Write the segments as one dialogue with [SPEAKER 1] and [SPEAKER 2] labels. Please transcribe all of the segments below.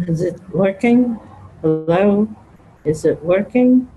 [SPEAKER 1] Is it working? Hello? Is it working?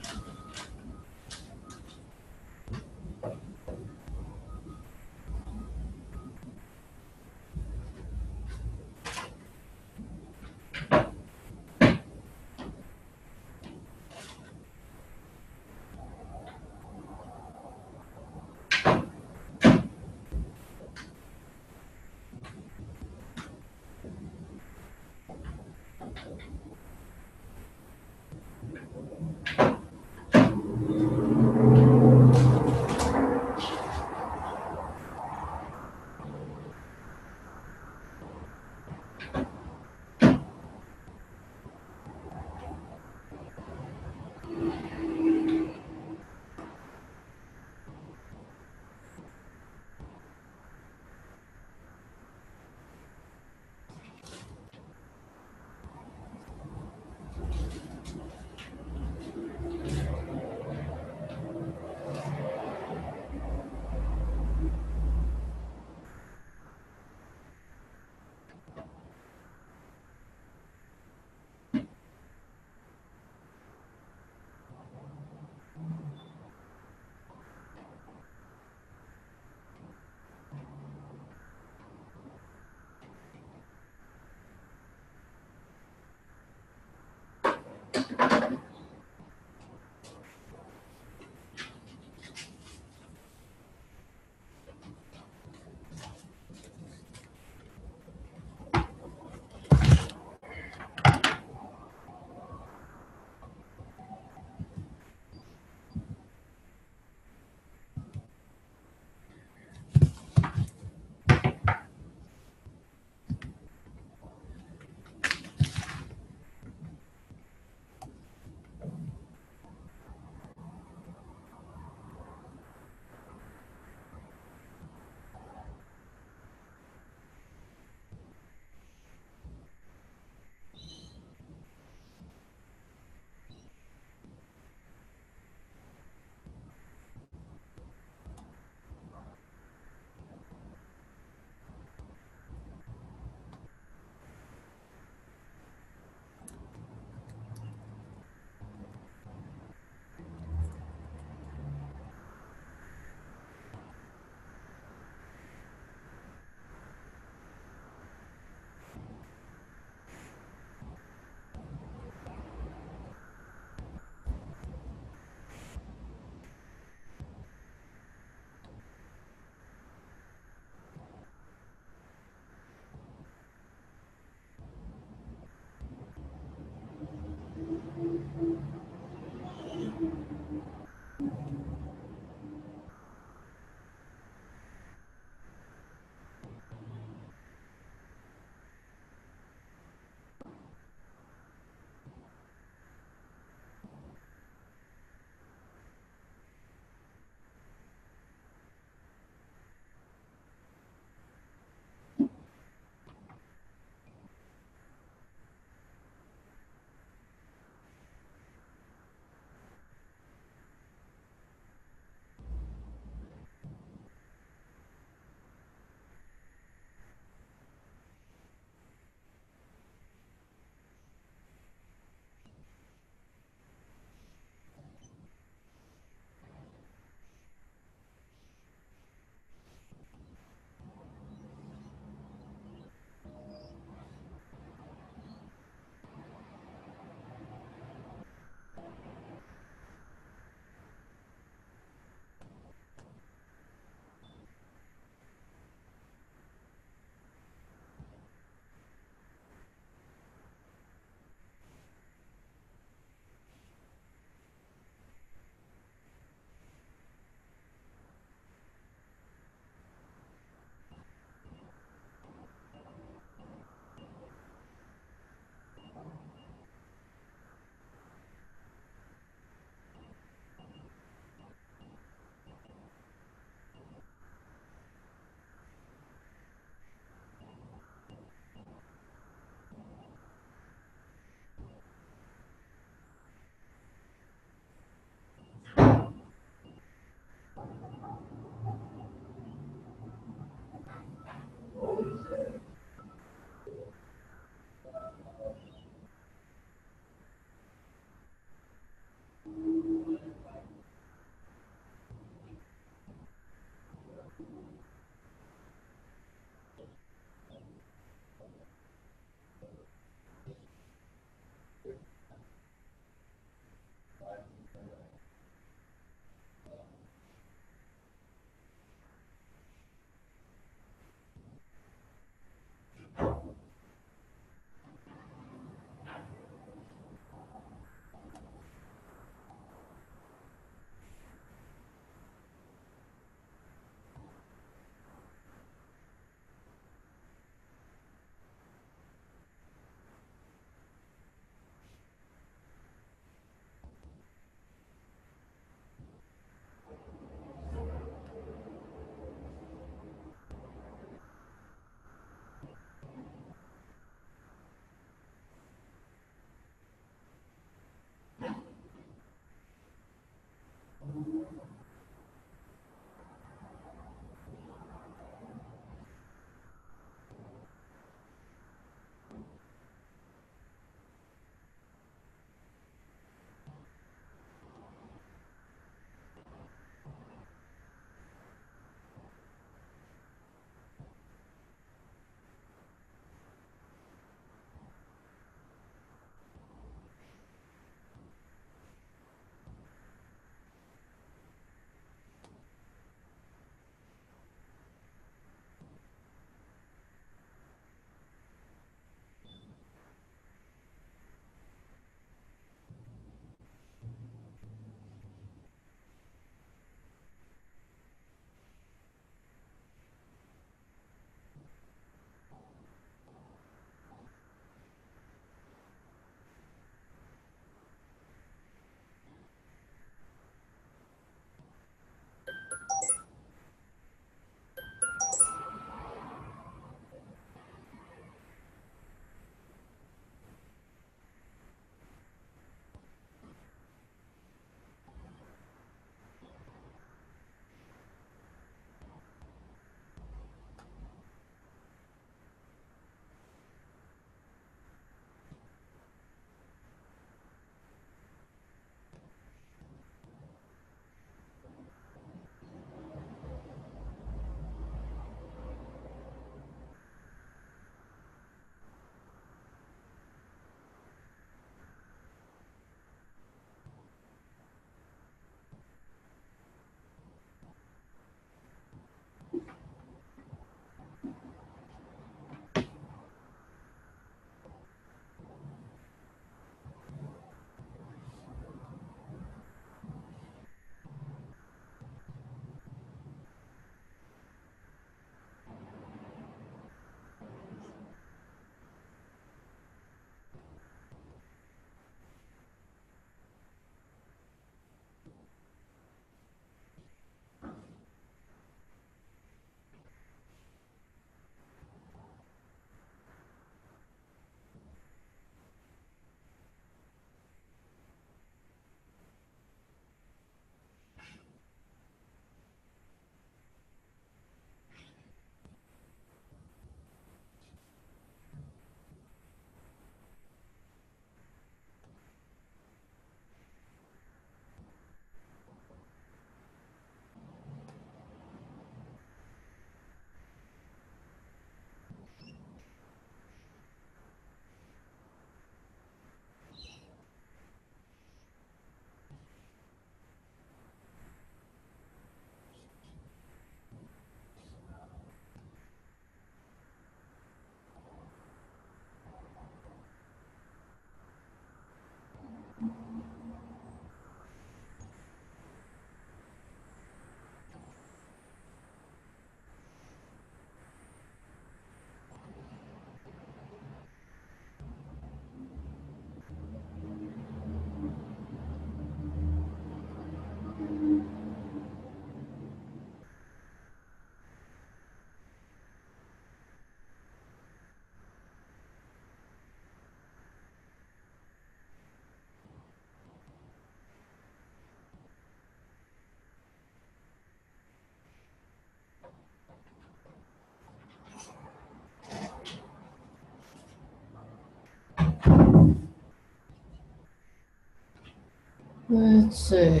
[SPEAKER 1] Let's see.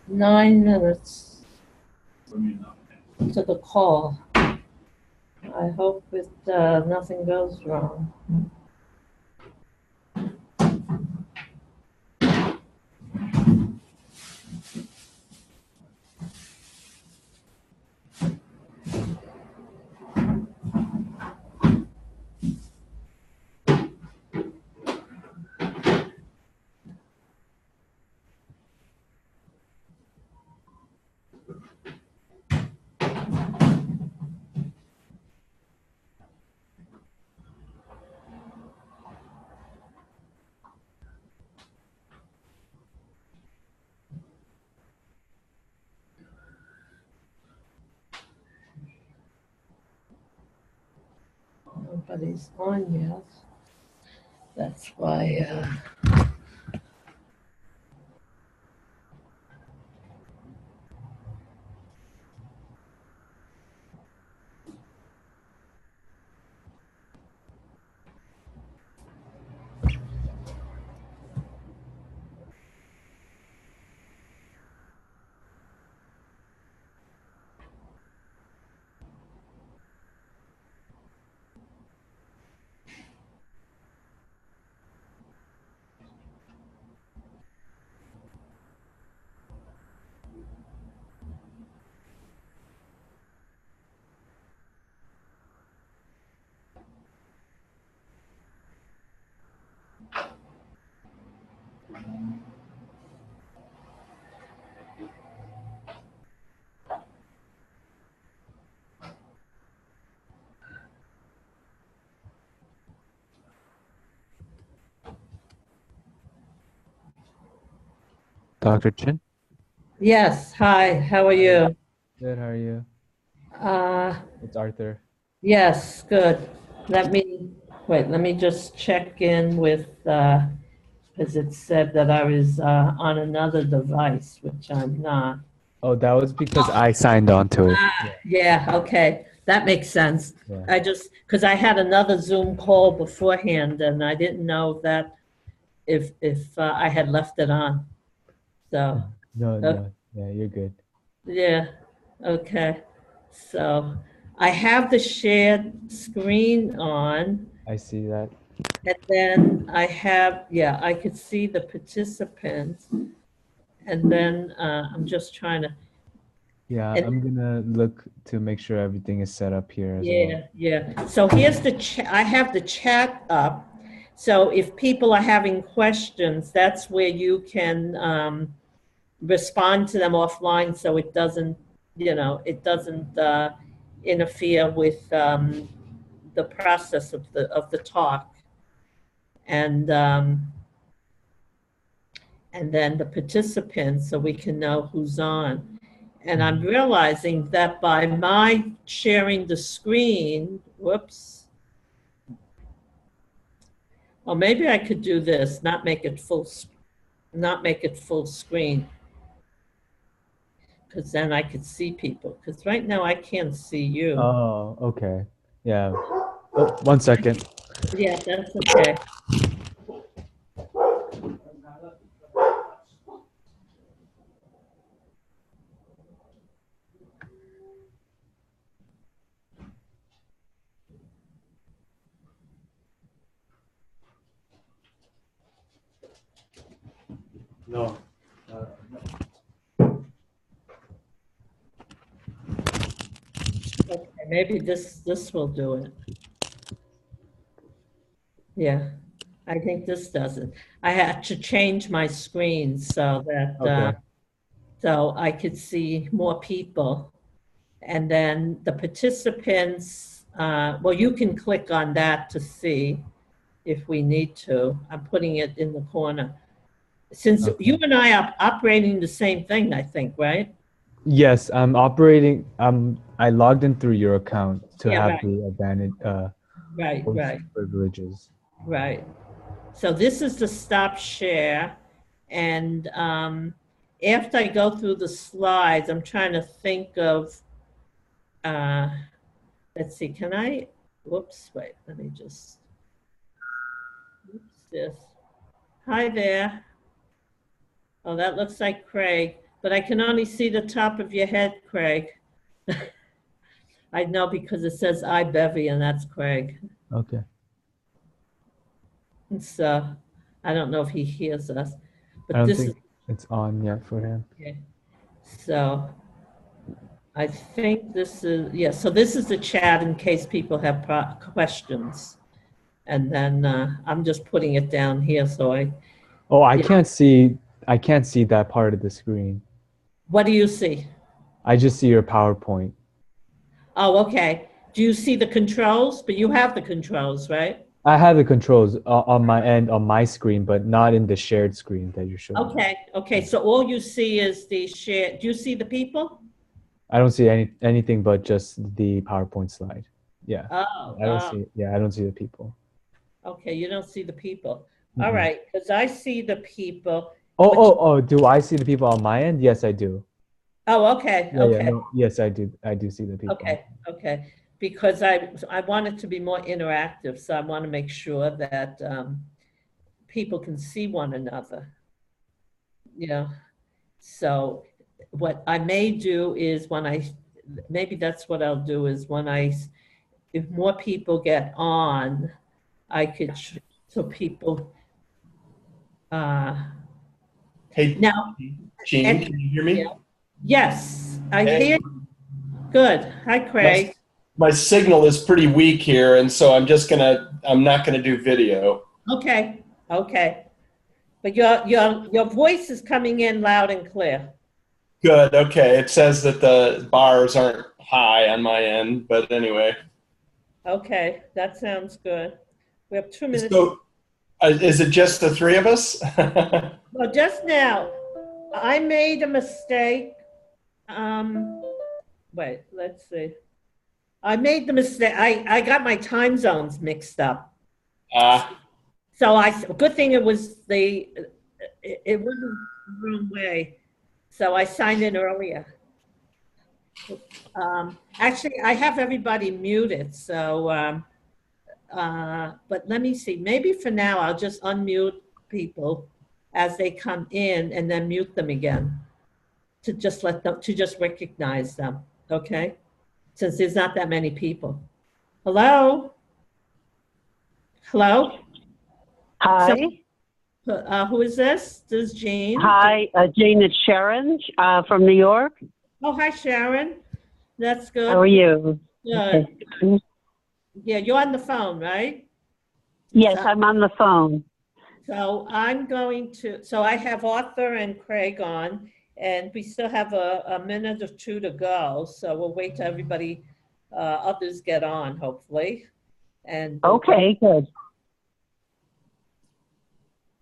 [SPEAKER 1] 9 minutes to the call. I hope nothing goes wrong. Nobody's on yet. That's why.
[SPEAKER 2] Dr. Chin?
[SPEAKER 1] Yes. Hi. How are you?
[SPEAKER 2] Good, how are you?
[SPEAKER 1] Uh,
[SPEAKER 2] It's Arthur.
[SPEAKER 1] yes. Good. Let me wait. Let me just check in with because it said that I was on another device, which I'm not.
[SPEAKER 2] Oh, that was because I signed on to it.
[SPEAKER 1] Yeah. Okay. That makes sense.
[SPEAKER 2] Yeah.
[SPEAKER 1] I just because I had another Zoom call beforehand, and I didn't know that if I had left it on. So.
[SPEAKER 2] No,
[SPEAKER 1] uh,
[SPEAKER 2] no, yeah, you're good.
[SPEAKER 1] Yeah, okay. So I have the shared screen on,
[SPEAKER 2] I see that.
[SPEAKER 1] and then I have, yeah, I could see the participants, and then I'm just trying to,
[SPEAKER 2] Yeah,
[SPEAKER 1] and
[SPEAKER 2] I'm gonna look to make sure everything is set up here as well.
[SPEAKER 1] yeah. So here's the chat. I have the chat up. So if people are having questions, that's where you can respond to them offline so it doesn't, it doesn't interfere with the process of the talk. And and then the participants so we can know who's on. And I'm realizing that by my sharing the screen, whoops, well, maybe I could do this, not make it full screen, because then I could see people. Because right now I can't see you.
[SPEAKER 2] Oh, okay. Yeah. Oh, 1 second.
[SPEAKER 1] Yeah, that's okay.
[SPEAKER 2] No.
[SPEAKER 1] Okay, maybe this will do it. Yeah, I think this does it. I had to change my screen so that
[SPEAKER 2] Okay.
[SPEAKER 1] so I could see more people. And then the participants, well, you can click on that to see if we need to. I'm putting it in the corner. Since you
[SPEAKER 2] Okay.
[SPEAKER 1] and I are operating the same thing, I think, right?
[SPEAKER 2] Yes, I'm operating. I logged in through your account to
[SPEAKER 1] Yeah,
[SPEAKER 2] have
[SPEAKER 1] right,
[SPEAKER 2] the advantage,
[SPEAKER 1] right,
[SPEAKER 2] host
[SPEAKER 1] right,
[SPEAKER 2] privileges.
[SPEAKER 1] right. So this is the stop share. And after I go through the slides, I'm trying to think of, uh, let's see, can whoops, wait, let me just, oops, this. Hi there. Oh, that looks like Craig, but I can only see the top of your head, Craig. I know because it says I Bevy and that's Craig.
[SPEAKER 2] Okay.
[SPEAKER 1] So I don't know if he hears us,
[SPEAKER 2] I
[SPEAKER 1] but
[SPEAKER 2] don't
[SPEAKER 1] this is
[SPEAKER 2] think it's on yet for him.
[SPEAKER 1] okay. So I think this is, yeah, so this is the chat in case people have questions. And then I'm just putting it down here. So
[SPEAKER 2] Oh, I
[SPEAKER 1] yeah.
[SPEAKER 2] can't see. I can't see that part of the screen.
[SPEAKER 1] What do you see?
[SPEAKER 2] I just see your PowerPoint.
[SPEAKER 1] Oh, okay. Do you see the controls? But you have the controls, right?
[SPEAKER 2] I have the controls on my end on my screen, but not in the shared screen that you're showing.
[SPEAKER 1] Okay, okay. So all you see is the share. Do you see the people?
[SPEAKER 2] I don't see anything but just the PowerPoint slide. Yeah.
[SPEAKER 1] Oh,
[SPEAKER 2] I don't see. Yeah, I don't see the people.
[SPEAKER 1] okay. You don't see the people. All
[SPEAKER 2] Mm-mm.
[SPEAKER 1] right, because I see the people.
[SPEAKER 2] Oh,
[SPEAKER 1] Which,
[SPEAKER 2] oh, oh. Do I see the people on my end? Yes, I do.
[SPEAKER 1] oh, okay,
[SPEAKER 2] Yeah, yeah.
[SPEAKER 1] okay,
[SPEAKER 2] No, yes, I do. I do see the people.
[SPEAKER 1] okay, okay. Because I want it to be more interactive, so I want to make sure that people can see one another. Yeah. So what I may do is maybe that's what I'll do is if more people get on, I could, so people, uh,
[SPEAKER 3] Hey,
[SPEAKER 1] now,
[SPEAKER 3] Jean, can you hear
[SPEAKER 1] yeah,
[SPEAKER 3] me?
[SPEAKER 1] yes, I
[SPEAKER 3] Hey,
[SPEAKER 1] hear, good. Hi,
[SPEAKER 3] my,
[SPEAKER 1] Craig.
[SPEAKER 3] my signal is pretty weak here, and so I'm not gonna do video.
[SPEAKER 1] Okay, okay. But your voice is coming in loud and clear.
[SPEAKER 3] Good, okay. It says that the bars aren't high on my end, but anyway.
[SPEAKER 1] Okay, that sounds good. We have 2 minutes.
[SPEAKER 3] So, is it just the three of us?
[SPEAKER 1] Well, just now, I made a mistake. Um, Wait, let's see. I made the mistake. I got my time zones mixed up.
[SPEAKER 3] Ah,
[SPEAKER 1] So good thing it was it wasn't the wrong way. So I signed in earlier. Actually, I have everybody muted. So, but let me see. Maybe for now, I'll just unmute people as they come in and then mute them again to just to just recognize them. Okay. Since there's not that many people. Hello? Hello?
[SPEAKER 4] Hi.
[SPEAKER 1] Who is this? This is Jean.
[SPEAKER 4] Hi, Jane. It's Sharon from New York.
[SPEAKER 1] Oh, hi, Sharon. That's good.
[SPEAKER 4] How are you?
[SPEAKER 1] Good.
[SPEAKER 4] Okay.
[SPEAKER 1] Yeah, you're on the phone, right?
[SPEAKER 4] Yes,
[SPEAKER 1] So,
[SPEAKER 4] I'm on the phone.
[SPEAKER 1] so I have Arthur and Craig on, and we still have a minute or two to go. So we'll wait till everybody, others get on, hopefully. And
[SPEAKER 4] Okay, good.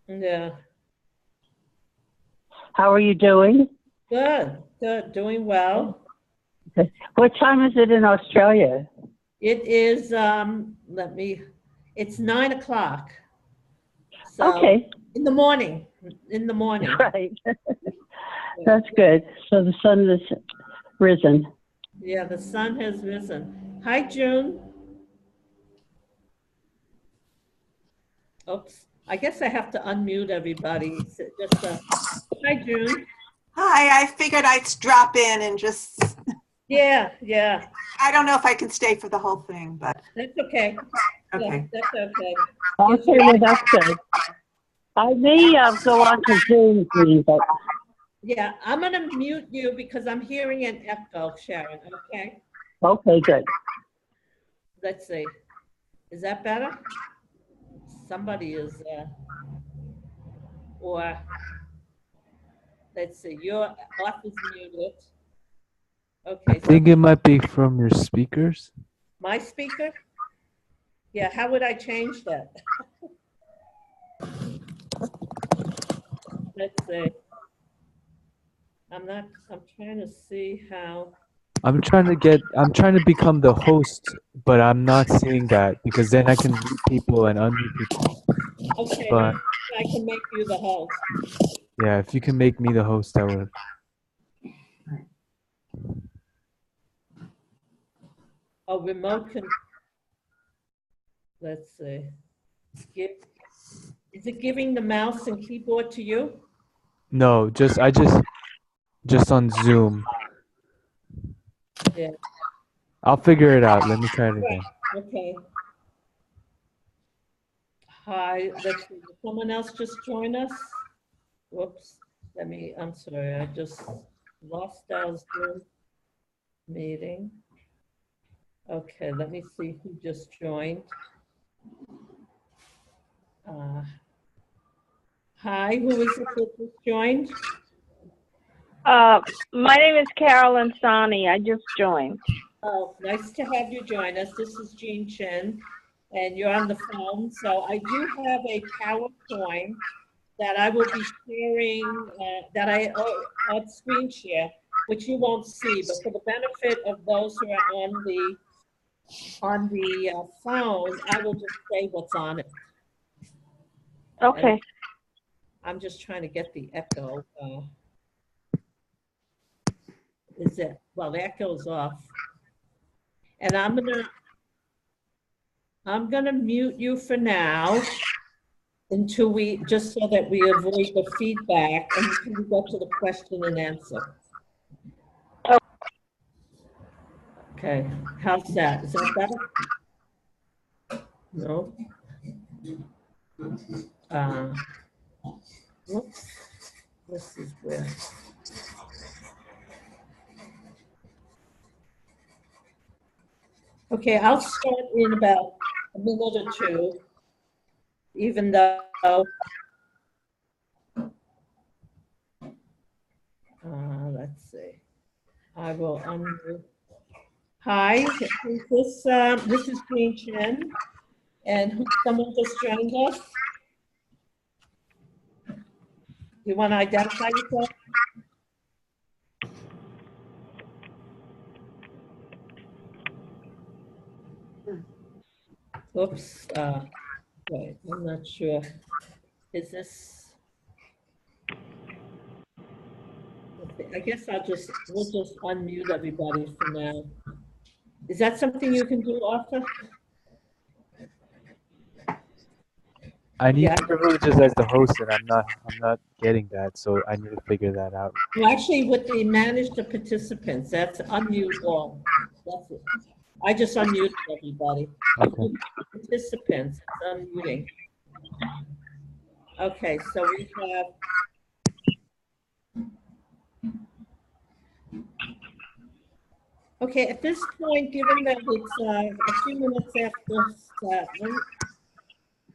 [SPEAKER 1] yeah,
[SPEAKER 4] How are you doing?
[SPEAKER 1] good, doing well.
[SPEAKER 4] Okay. What time is it in Australia?
[SPEAKER 1] It is, it's 9 o'clock. So
[SPEAKER 4] Okay,
[SPEAKER 1] in the morning,
[SPEAKER 4] right. That's good. So the sun has risen.
[SPEAKER 1] Yeah, the sun has risen. Hi, June. Oops, I guess I have to unmute everybody. Hi, June.
[SPEAKER 5] Hi, I figured I'd drop in and just,
[SPEAKER 1] Yeah,
[SPEAKER 5] I don't know if I can stay for the whole thing, but
[SPEAKER 1] that's okay.
[SPEAKER 5] okay.
[SPEAKER 1] Yeah, that's okay.
[SPEAKER 4] Okay, well, that's good. I may go on to Zoom, please, but
[SPEAKER 1] Yeah, I'm gonna mute you because I'm hearing an echo, Sharon, okay?
[SPEAKER 4] okay, good.
[SPEAKER 1] Let's see. Is that better? Somebody is, or, let's see, your office muted. Okay,
[SPEAKER 2] I
[SPEAKER 1] so
[SPEAKER 2] think it might be from your speakers.
[SPEAKER 1] my speaker? Yeah, how would I change that? Let's see. I'm trying to see how.
[SPEAKER 2] I'm trying to become the host, but I'm not seeing that because then I can mute people and unmute people.
[SPEAKER 1] Okay,
[SPEAKER 2] But
[SPEAKER 1] maybe I can make you the host.
[SPEAKER 2] yeah, if you can make me the host, that would.
[SPEAKER 1] Oh, remote can. Let's see. Give. Is it giving the mouse and keyboard to you?
[SPEAKER 2] No, just on Zoom.
[SPEAKER 1] Yeah.
[SPEAKER 2] I'll figure it out. Let me try it again.
[SPEAKER 1] Okay. Hi, let's see, did someone else just join us? Whoops, I'm sorry, I just lost our Zoom meeting. Okay, let me see who just joined. Hi, who is it that just joined?
[SPEAKER 6] My name is Carolyn Sani. I just joined.
[SPEAKER 1] Oh, nice to have you join us. This is Jean Chen, and you're on the phone. So I do have a PowerPoint that I will be sharing, that I screen share, which you won't see, but for the benefit of those who are on the phone, I will just say what's on it.
[SPEAKER 6] Okay.
[SPEAKER 1] And I'm just trying to get the echo. Well, the echo's off. And I'm gonna mute you for now until just so that we avoid the feedback and we can go to the question and answer. Okay, how's that? Is that better? No? Whoops, this is where. Okay, I'll start in about a minute or two, even though, let's see, I will unmute. Hi, this is Jean Chen, and someone just joined us. You want to identify yourself? Oops, wait, I'm not sure. Is this? I guess we'll just unmute everybody for now. Is that something you can do, Arthur?
[SPEAKER 2] I need
[SPEAKER 1] Yeah.
[SPEAKER 2] privileges as the host, and I'm not getting that, so I need to figure that out.
[SPEAKER 1] Well, actually, with the manage the participants, that's unmute all. That's it. I just unmuted everybody.
[SPEAKER 2] Okay.
[SPEAKER 1] Participants, unmuting. Okay, so we have. Okay, at this point, given that it's a few minutes after 7,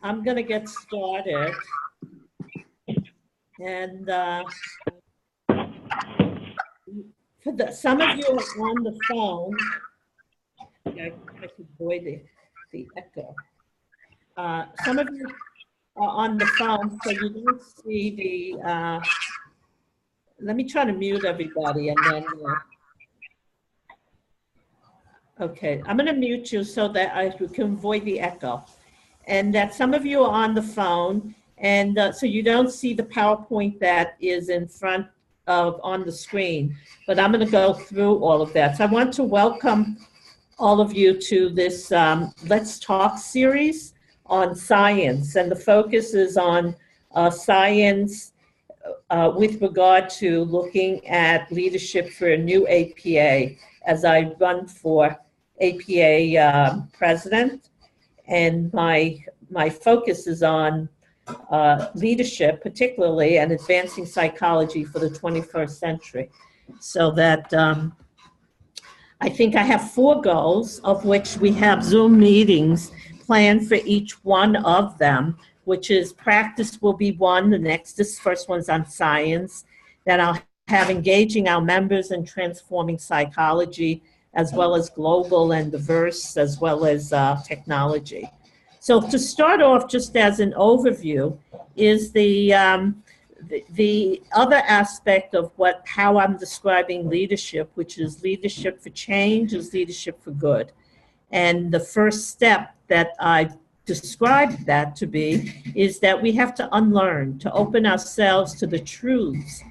[SPEAKER 1] I'm going to get started. And some of you are on the phone. I could avoid the echo. Some of you are on the phone, so you don't see the. Let me try to mute everybody and then. Okay, I'm going to mute you so that I can avoid the echo. And that some of you are on the phone, and so you don't see the PowerPoint that is in front of on the screen. But I'm going to go through all of that. So I want to welcome all of you to this Let's Talk series on science. And the focus is on science with regard to looking at leadership for a new APA as I run for APA president. And my focus is on leadership, particularly, and advancing psychology for the 21st century. So that I think I have 4 goals, of which we have Zoom meetings planned for each one of them, which is practice will be one. This first one's on science. Then I'll have engaging our members in transforming psychology, as well as global and diverse, as well as technology. So to start off, just as an overview, is the other aspect of how I'm describing leadership, which is leadership for change, is leadership for good. And the first step that I've described that to be is that we have to unlearn, to open ourselves to the truths,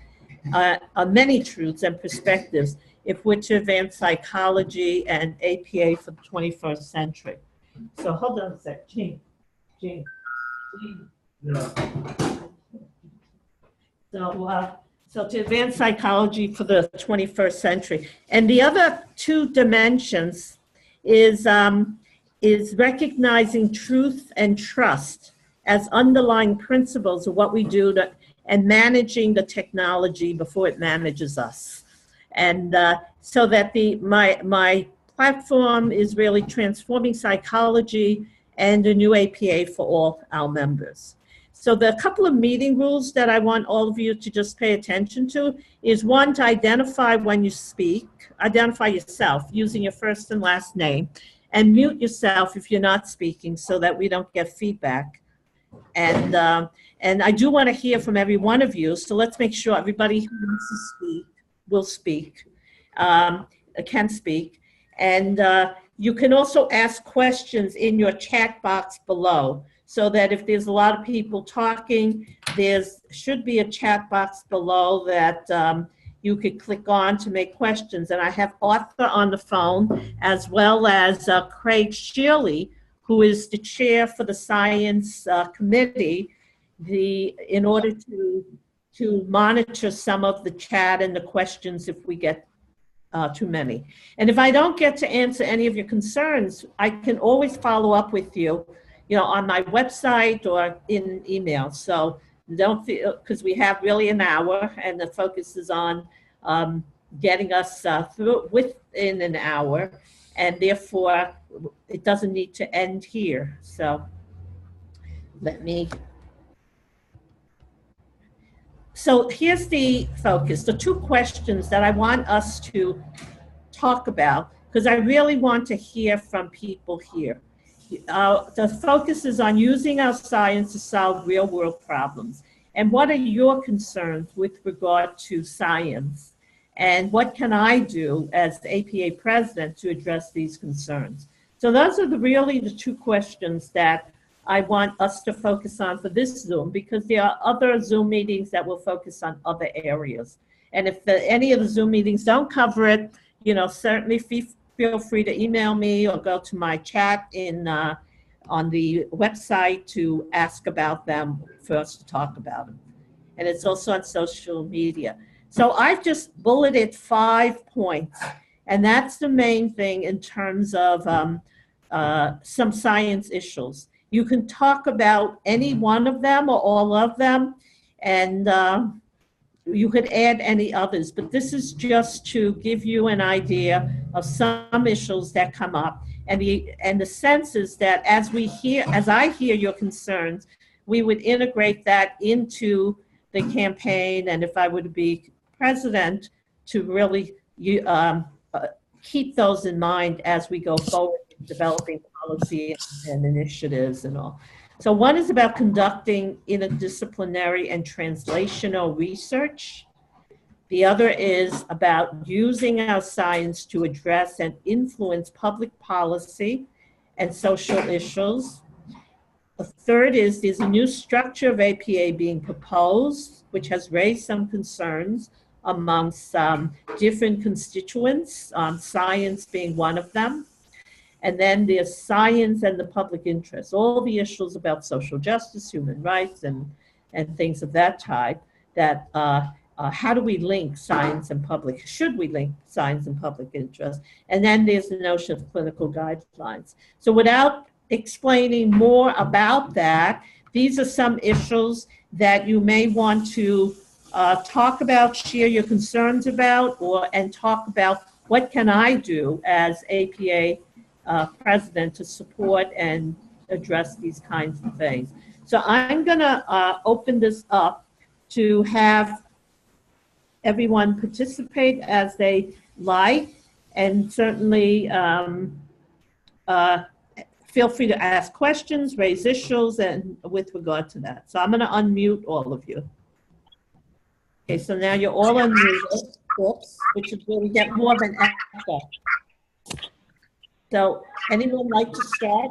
[SPEAKER 1] many truths and perspectives, if we're to advance psychology and APA for the 21st century. So hold on a sec, Jean. So to advance psychology for the 21st century. And the other two dimensions is recognizing truth and trust as underlying principles of what we do and managing the technology before it manages us. And so that my platform is really transforming psychology and a new APA for all our members. So the couple of meeting rules that I want all of you to just pay attention to is, one, to identify when you speak, identify yourself using your first and last name, and mute yourself if you're not speaking so that we don't get feedback. And I do want to hear from every one of you, so let's make sure everybody who wants to speak will speak, can speak. And you can also ask questions in your chat box below, so that if there's a lot of people talking, should be a chat box below that you could click on to make questions. And I have Arthur on the phone, as well as Craig Shearley, who is the chair for the Science Committee, in order to monitor some of the chat and the questions if we get too many. And if I don't get to answer any of your concerns, I can always follow up with you, on my website or in email. So don't feel, because we have really an hour, and the focus is on getting us through within an hour, and therefore it doesn't need to end here. So so here's the focus, the two questions that I want us to talk about, because I really want to hear from people here. The focus is on using our science to solve real world problems. And what are your concerns with regard to science? And what can I do as the APA president to address these concerns? So those are really the two questions that I want us to focus on for this Zoom, because there are other Zoom meetings that will focus on other areas. And if any of the Zoom meetings don't cover it, certainly feel free to email me or go to my chat on the website to ask about them for us to talk about them. And it's also on social media. So I've just bulleted 5 points, and that's the main thing in terms of some science issues. You can talk about any one of them or all of them, and you could add any others, but this is just to give you an idea of some issues that come up. And the sense is that as I hear your concerns, we would integrate that into the campaign, and if I were to be president, to really keep those in mind as we go forward in developing policy and initiatives and all. So one is about conducting interdisciplinary and translational research. The other is about using our science to address and influence public policy and social issues. The third is there's a new structure of APA being proposed, which has raised some concerns amongst different constituents, science being one of them. And then there's science and the public interest, all the issues about social justice, human rights, and things of that type, that how do we link science and public, should we link science and public interest? And then there's the notion of clinical guidelines. So without explaining more about that, these are some issues that you may want to talk about, share your concerns about, and talk about what can I do as APA president to support and address these kinds of things. So I'm going to open this up to have everyone participate as they like, and certainly feel free to ask questions, raise issues, and with regard to that. So I'm going to unmute all of you. Okay, so now you're all unmuted. Oops, which is where we get more than extra. So anyone like to start?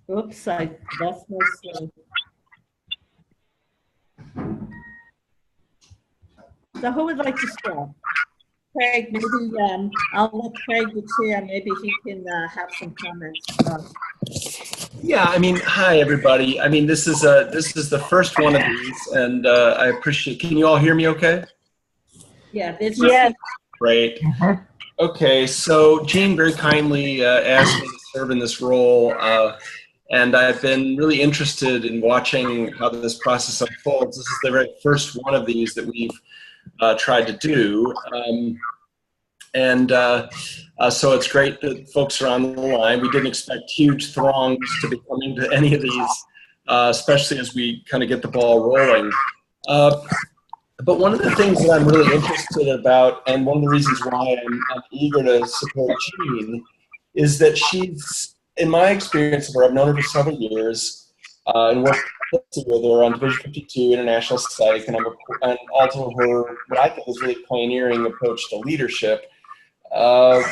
[SPEAKER 1] Oops, I lost my slide. So who would like to start? Craig, maybe, I'll let Craig, the chair, maybe he can have some comments.
[SPEAKER 3] Yeah, I mean, hi everybody. I mean, this is the first one of these, and I appreciate. Can you all hear me? Okay.
[SPEAKER 1] Yeah, this is.
[SPEAKER 6] Yes.
[SPEAKER 3] Great. Okay, so Jean very kindly asked me to serve in this role, and I've been really interested in watching how this process unfolds. This is the very first one of these that we've tried to do, so it's great that folks are on the line. We didn't expect huge throngs to be coming to any of these, especially as we kind of get the ball rolling. But one of the things that I'm really interested about, and one of the reasons why I'm eager to support Jean, is that she's, in my experience of her, I've known her for several years, and worked with her on Division 52 International Psych, and also her, what I think is really pioneering approach to leadership. One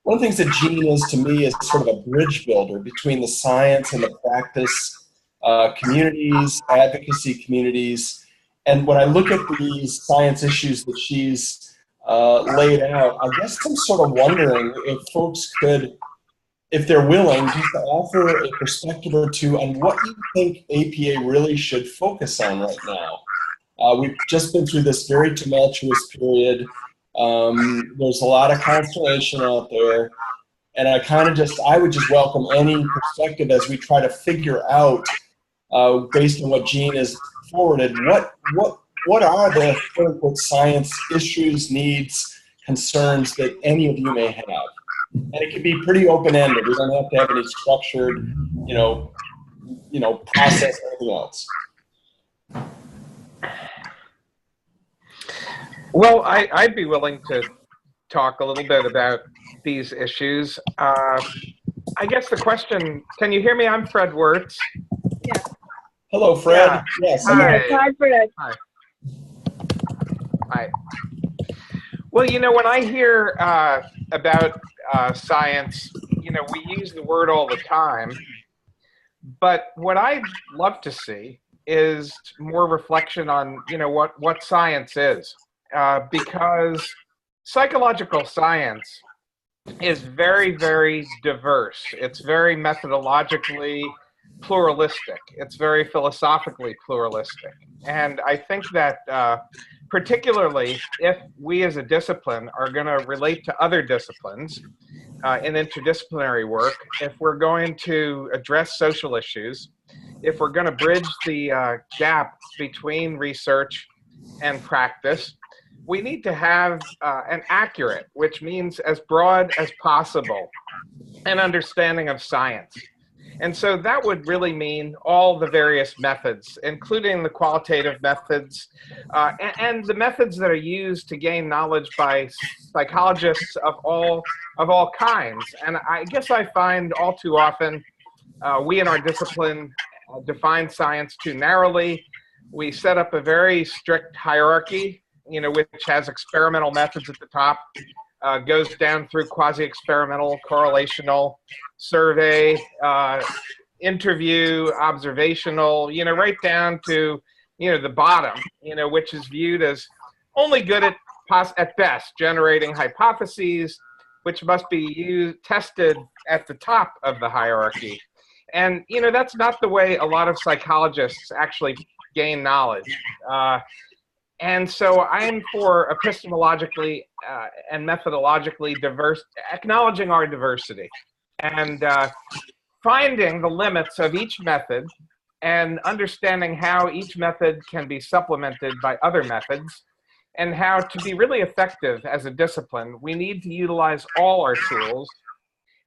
[SPEAKER 3] of the things that Jean is to me is sort of a bridge builder between the science and the practice communities, advocacy communities. And when I look at these science issues that she's laid out, I guess I'm sort of wondering if folks could, if they're willing, just to offer a perspective or two on what you think APA really should focus on right now. We've just been through this very tumultuous period. There's a lot of consternation out there. And I would just welcome any perspective as we try to figure out, based on what Jean has forwarded, what are the quote-unquote science issues, needs, concerns that any of you may have. And it can be pretty open-ended. We don't have to have any structured, process or anything else.
[SPEAKER 7] Well, I'd be willing to talk a little bit about these issues. I guess the question, can you hear me? I'm Fred Wirtz.
[SPEAKER 1] Yeah.
[SPEAKER 3] Hello, Fred.
[SPEAKER 7] Yeah.
[SPEAKER 3] Yes.
[SPEAKER 7] Hi.
[SPEAKER 6] Hi, Fred.
[SPEAKER 7] Hi. Well, when I hear about science, we use the word all the time. But what I'd love to see is more reflection on, what science is. Because psychological science is very, very diverse. It's very methodologically pluralistic. It's very philosophically pluralistic. And I think that particularly if we as a discipline are going to relate to other disciplines in interdisciplinary work, if we're going to address social issues, if we're going to bridge the gap between research and practice, we need to have an accurate, which means as broad as possible, an understanding of science. And so that would really mean all the various methods, including the qualitative methods and the methods that are used to gain knowledge by psychologists of all kinds. And I guess I find all too often we in our discipline define science too narrowly. We set up a very strict hierarchy, which has experimental methods at the top, goes down through quasi-experimental, correlational, survey, interview, observational, right down to, the bottom, which is viewed as only good at best, generating hypotheses, which must be tested at the top of the hierarchy. And, that's not the way a lot of psychologists actually gain knowledge. And so I'm for epistemologically and methodologically diverse, acknowledging our diversity and finding the limits of each method and understanding how each method can be supplemented by other methods, and how to be really effective as a discipline, we need to utilize all our tools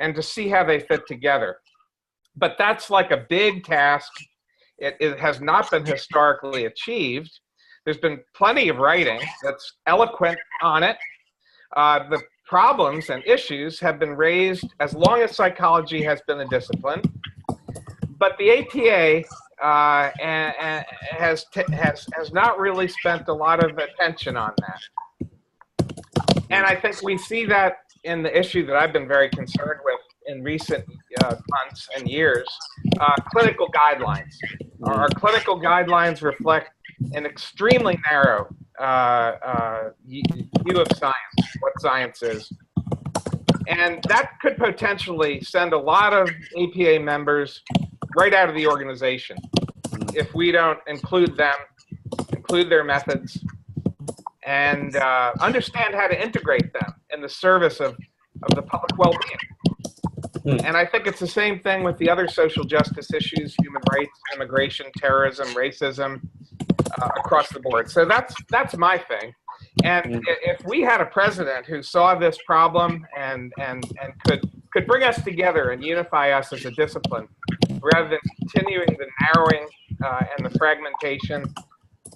[SPEAKER 7] and to see how they fit together. But that's like a big task. It has not been historically achieved. There's been plenty of writing that's eloquent on it. The problems and issues have been raised as long as psychology has been a discipline. But the APA has not really spent a lot of attention on that. And I think we see that in the issue that I've been very concerned with in recent months and years, clinical guidelines. Our clinical guidelines reflect an extremely narrow view of science, what science is. And that could potentially send a lot of APA members right out of the organization if we don't include them, include their methods, and understand how to integrate them in the service of the public well-being. And I think it's the same thing with the other social justice issues, human rights, immigration, terrorism, racism, across the board. So that's my thing. And if we had a president who saw this problem and could bring us together and unify us as a discipline, rather than continuing the narrowing and the fragmentation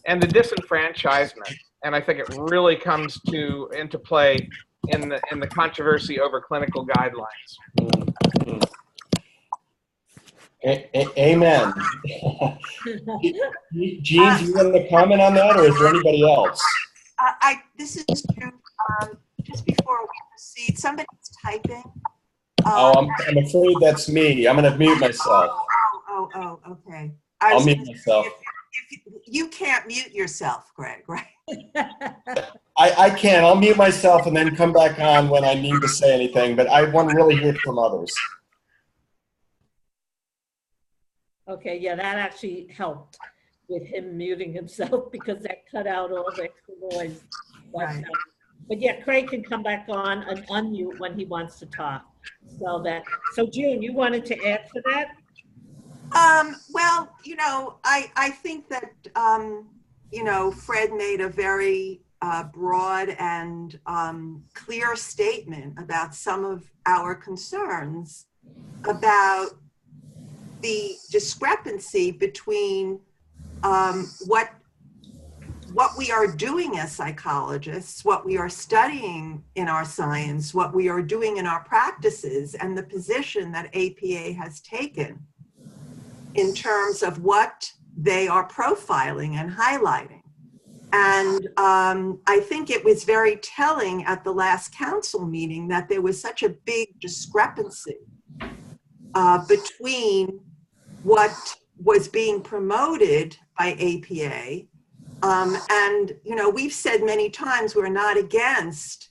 [SPEAKER 7] and the disenfranchisement, and I think it really comes into play in the controversy over clinical guidelines.
[SPEAKER 3] Amen. Jean, do you want to comment on that, or is there anybody else?
[SPEAKER 5] This is just before we proceed. Somebody's typing.
[SPEAKER 3] I'm afraid that's me. I'm going to mute myself.
[SPEAKER 5] Oh, okay.
[SPEAKER 3] I'll mute myself.
[SPEAKER 5] You can't mute yourself, Greg, right?
[SPEAKER 3] I can. I'll mute myself and then come back on when I need to say anything, but I want to really hear from others.
[SPEAKER 1] Okay, yeah, that actually helped with him muting himself because that cut out all the extra noise.
[SPEAKER 5] Right.
[SPEAKER 1] But yeah, Craig can come back on and unmute when he wants to talk. So June, you wanted to add to that?
[SPEAKER 5] Well, I think that, Fred made a very broad and clear statement about some of our concerns about the discrepancy between what we are doing as psychologists, what we are studying in our science, what we are doing in our practices, and the position that APA has taken in terms of what they are profiling and highlighting. And I think it was very telling at the last council meeting that there was such a big discrepancy between what was being promoted by APA. And, we've said many times we're not against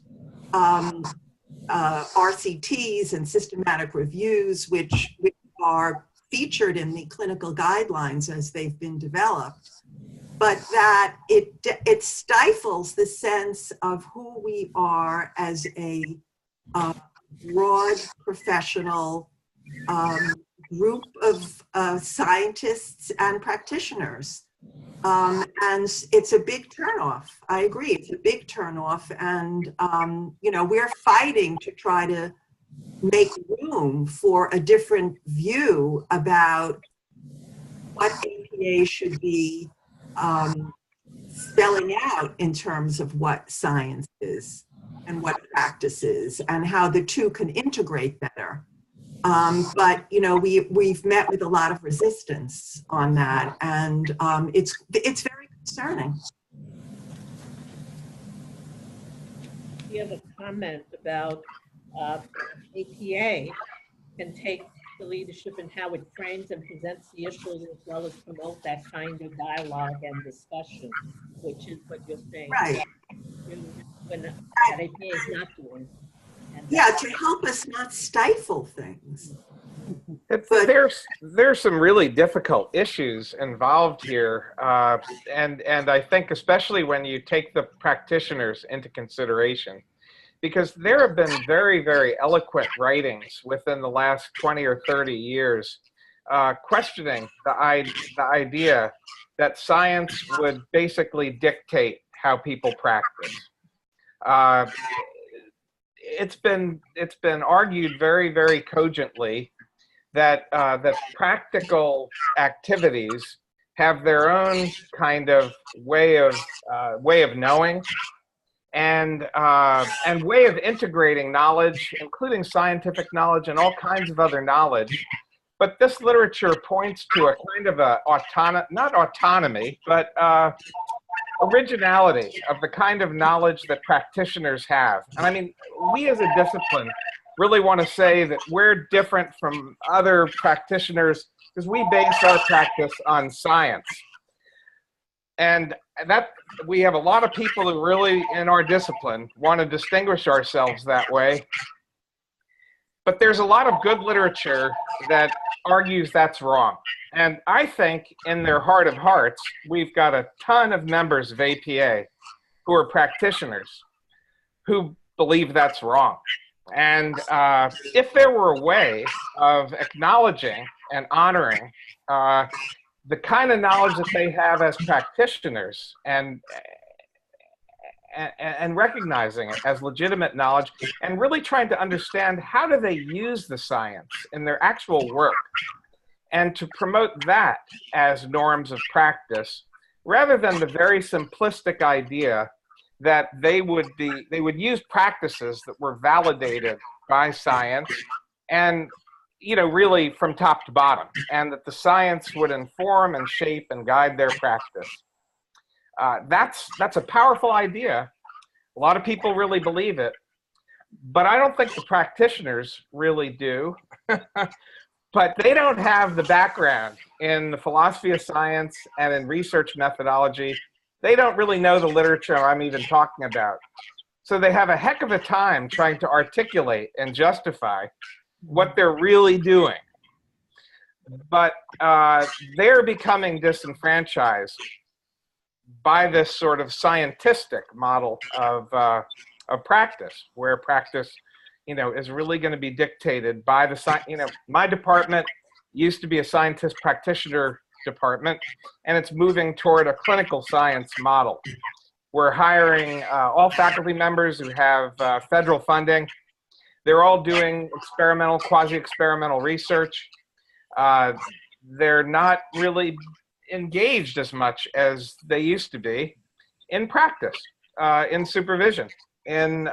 [SPEAKER 5] RCTs and systematic reviews, which are featured in the clinical guidelines as they've been developed, but that it stifles the sense of who we are as a broad professional group of scientists and practitioners. And it's a big turnoff. I agree, it's a big turnoff. And, we're fighting to try to make room for a different view about what APA should be spelling out in terms of what science is and what practice is and how the two can integrate better. But we've met with a lot of resistance on that, and it's very concerning.
[SPEAKER 1] You have a comment about APA can take the leadership in how it frames and presents the issues, as well as promote that kind of dialogue and discussion, which is what you're saying.
[SPEAKER 5] Right.
[SPEAKER 1] When that APA is not doing.
[SPEAKER 5] Yeah, to help us not stifle things.
[SPEAKER 7] There's some really difficult issues involved here, and I think especially when you take the practitioners into consideration, because there have been very, very eloquent writings within the last 20 or 30 years questioning the idea that science would basically dictate how people practice. It's been argued very, very cogently that that practical activities have their own kind of way of knowing and way of integrating knowledge, including scientific knowledge and all kinds of other knowledge. But this literature points to a kind of not autonomy, but originality of the kind of knowledge that practitioners have. And I mean, we as a discipline really want to say that we're different from other practitioners because we base our practice on science. And that we have a lot of people who really, in our discipline, want to distinguish ourselves that way. But there's a lot of good literature that argues that's wrong. And I think in their heart of hearts, we've got a ton of members of APA who are practitioners who believe that's wrong. And if there were a way of acknowledging and honoring the kind of knowledge that they have as practitioners and recognizing it as legitimate knowledge and really trying to understand how do they use the science in their actual work, and to promote that as norms of practice rather than the very simplistic idea that they would use practices that were validated by science and really from top to bottom, and that the science would inform and shape and guide their practice. That's a powerful idea. A lot of people really believe it, but I don't think the practitioners really do. But they don't have the background in the philosophy of science and in research methodology. They don't really know the literature I'm even talking about. So they have a heck of a time trying to articulate and justify what they're really doing. But they're becoming disenfranchised by this sort of scientistic model of practice, where practice, is really going to be dictated by the science. My department used to be a scientist practitioner department, and it's moving toward a clinical science model. We're hiring all faculty members who have federal funding. They're all doing experimental, quasi-experimental research. They're not really engaged as much as they used to be in practice, in supervision, in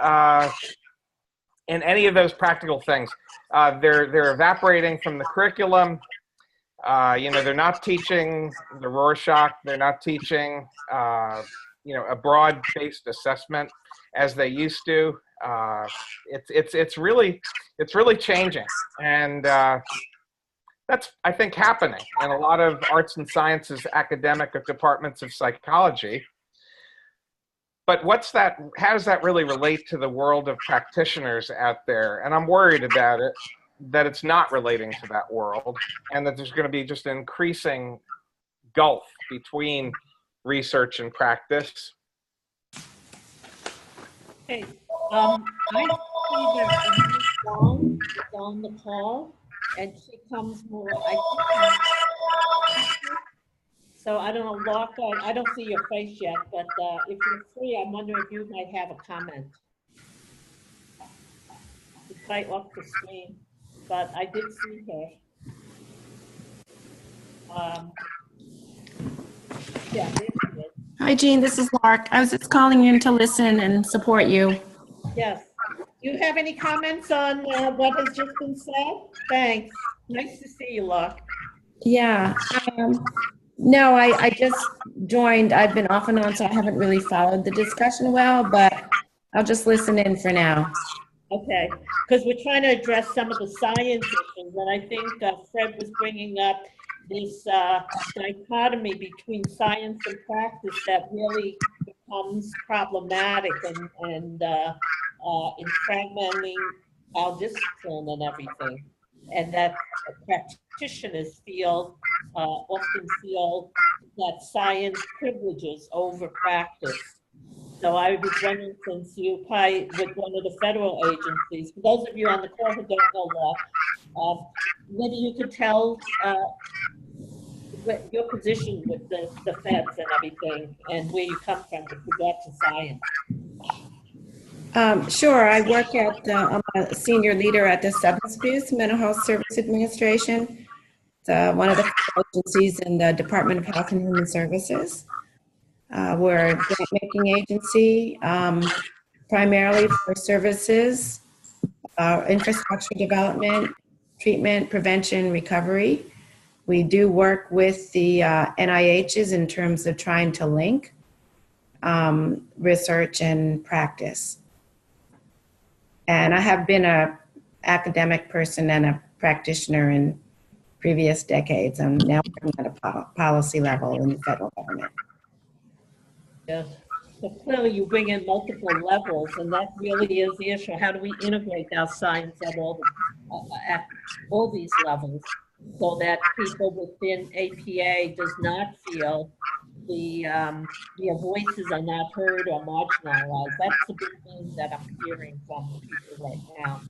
[SPEAKER 7] any of those practical things. They're evaporating from the curriculum. They're not teaching the Rorschach. They're not teaching, a broad-based assessment as they used to. It's really changing, and that's, I think, happening in a lot of arts and sciences academic departments of psychology. But how does that really relate to the world of practitioners out there? And I'm worried about it, that it's not relating to that world, and that there's going to be just an increasing gulf between research and practice.
[SPEAKER 1] Okay, I see that Amy Wong is on the call, and she comes more, so I don't know, Lark, I don't see your face yet, but if you're free, I'm wondering if you might have a comment. It's right off the screen, but I did see her. Yeah, there she is.
[SPEAKER 8] Hi, Jean. This is Lark. I was just calling in to listen and support you.
[SPEAKER 1] Yes. Do you have any comments on what has just been said? Thanks. Nice to see you, Lark.
[SPEAKER 8] Yeah. No, I just joined. I've been off and on, so I haven't really followed the discussion well, but I'll just listen in for now.
[SPEAKER 1] Okay, because we're trying to address some of the science issues, and I think Fred was bringing up this dichotomy between science and practice that really becomes problematic and in fragmenting our discipline and everything, and that practitioners often feel that science privileges over practice. So I was wondering, since you probably with one of the federal agencies, for those of you on the call who don't know law, maybe you could tell what your position with the feds and everything, and where you come from with regard to science.
[SPEAKER 8] Sure. I work I'm a senior leader at the Substance Abuse Mental Health Service Administration. It's one of the agencies in the Department of Health and Human Services. We're a grant-making agency, primarily for services, infrastructure development, treatment, prevention, recovery. We do work with the NIHs in terms of trying to link research and practice. And I have been an academic person and a practitioner in previous decades. I'm now working at a policy level in the federal government.
[SPEAKER 1] Yeah. So clearly you bring in multiple levels, and that really is the issue. How do we integrate our science at all these levels so that people within APA does not feel their voices are not heard or marginalized? That's the big thing that I'm hearing from people right now.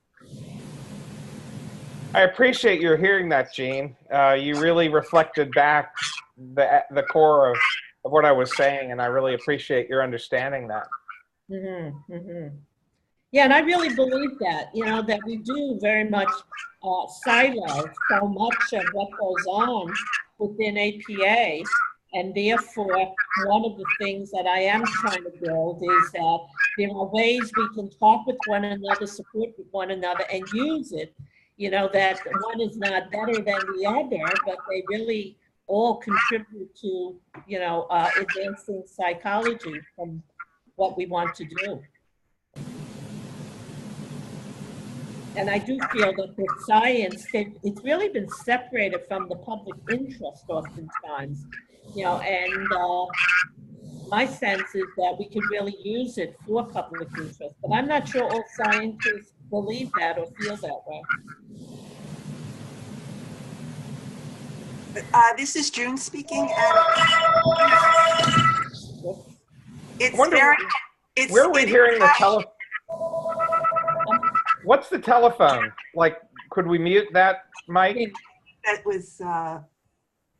[SPEAKER 7] I appreciate your hearing that, Jean. You really reflected back the core of what I was saying, and I really appreciate your understanding that.
[SPEAKER 1] Mm-hmm, mm-hmm. Yeah, and I really believe that, that we do very much silo so much of what goes on within APA. And therefore, one of the things that I am trying to build is that there are ways we can talk with one another, support with one another, and use it. That one is not better than the other, but they really all contribute to, advancing psychology from what we want to do. And I do feel that with science, it's really been separated from the public interest oftentimes, and my sense is that we could really use it for public interest. But I'm not sure all scientists believe that or feel that way.
[SPEAKER 5] This is June speaking. It's
[SPEAKER 7] where are we hearing the telephone? What's the telephone? Like, could we mute that, Mike?
[SPEAKER 5] That was.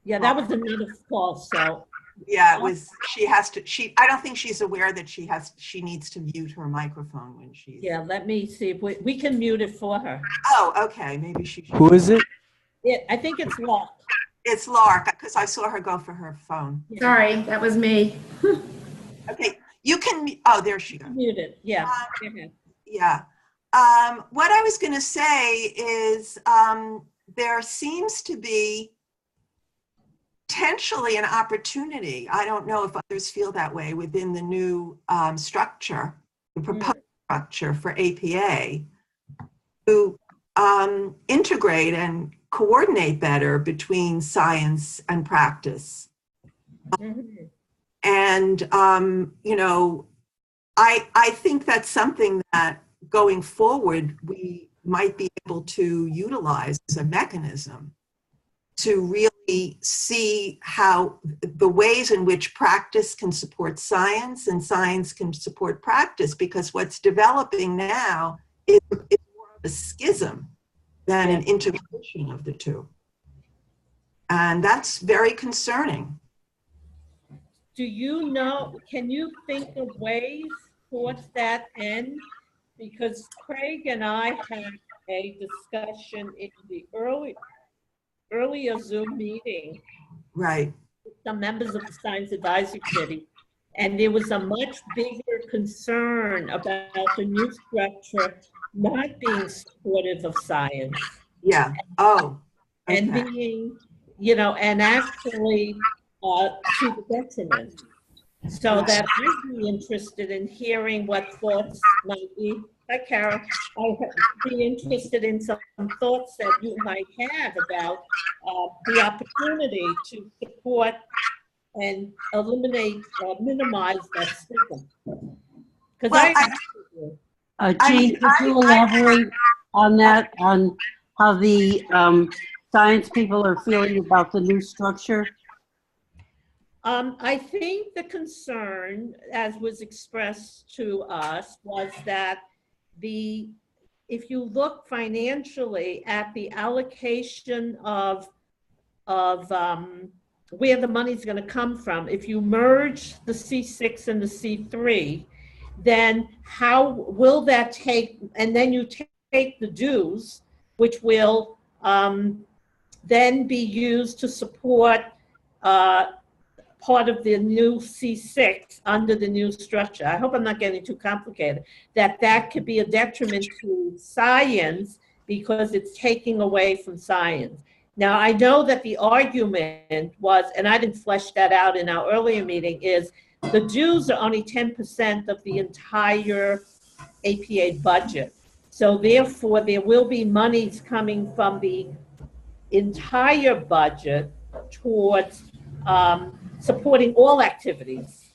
[SPEAKER 1] Yeah, that was another call. So.
[SPEAKER 5] Yeah, it was. She has to. I don't think she's aware that she needs to mute her microphone when she's.
[SPEAKER 1] Yeah, let me see if we can mute it for her.
[SPEAKER 5] Oh, okay. Maybe she should.
[SPEAKER 2] Who is it?
[SPEAKER 1] I think it's Lark.
[SPEAKER 5] It's Lark, because I saw her go for her phone.
[SPEAKER 8] Yeah. Sorry, that was me.
[SPEAKER 5] Okay, you can. Oh, there she goes.
[SPEAKER 1] Muted. Yeah.
[SPEAKER 5] Yeah. What I was going to say is there seems to be potentially an opportunity. I don't know if others feel that way within the new structure, the proposed structure for APA, to integrate and coordinate better between science and practice.
[SPEAKER 1] Mm-hmm.
[SPEAKER 5] And, I think that's something that going forward, we might be able to utilize as a mechanism to really see how the ways in which practice can support science and science can support practice, because what's developing now is more of a schism than an integration of the two. And that's very concerning.
[SPEAKER 1] Do you know, can you think of ways towards that end? Because Craig and I had a discussion in the earlier Zoom meeting.
[SPEAKER 5] Right.
[SPEAKER 1] With some members of the Science Advisory Committee, and there was a much bigger concern about the new structure not being supportive of science.
[SPEAKER 5] Yeah. Oh. Okay.
[SPEAKER 1] And being, and actually to the detriment. So that I'd be interested in hearing what thoughts might be. Hi, Carol. I'd be interested in some thoughts that you might have about the opportunity to support and eliminate or minimize that stigma. Because
[SPEAKER 9] Jean, could you elaborate on that, on how the science people are feeling about the new structure?
[SPEAKER 1] I think the concern, as was expressed to us, was that if you look financially at the allocation of where the money's going to come from, if you merge the C6 and the C3, then how will that take, and then you take the dues, which will then be used to support part of the new C6 under the new structure. I hope I'm not getting too complicated. That could be a detriment to science because it's taking away from science. Now, I know that the argument was, and I didn't flesh that out in our earlier meeting, is the dues are only 10% of the entire APA budget. So therefore, there will be monies coming from the entire budget towards supporting all activities.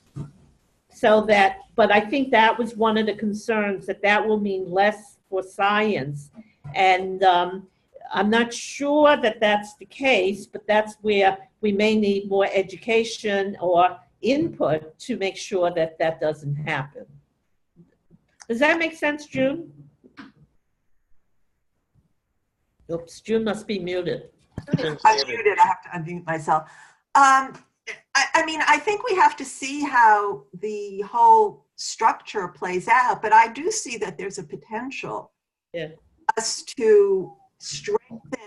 [SPEAKER 1] So that, but I think that was one of the concerns, that that will mean less for science. And I'm not sure that that's the case, but that's where we may need more education or input to make sure that that doesn't happen. Does that make sense, June? Oops, June must be muted.
[SPEAKER 5] I'm muted. I have to unmute myself. I mean, I think we have to see how the whole structure plays out, but I do see that there's a potential us to strengthen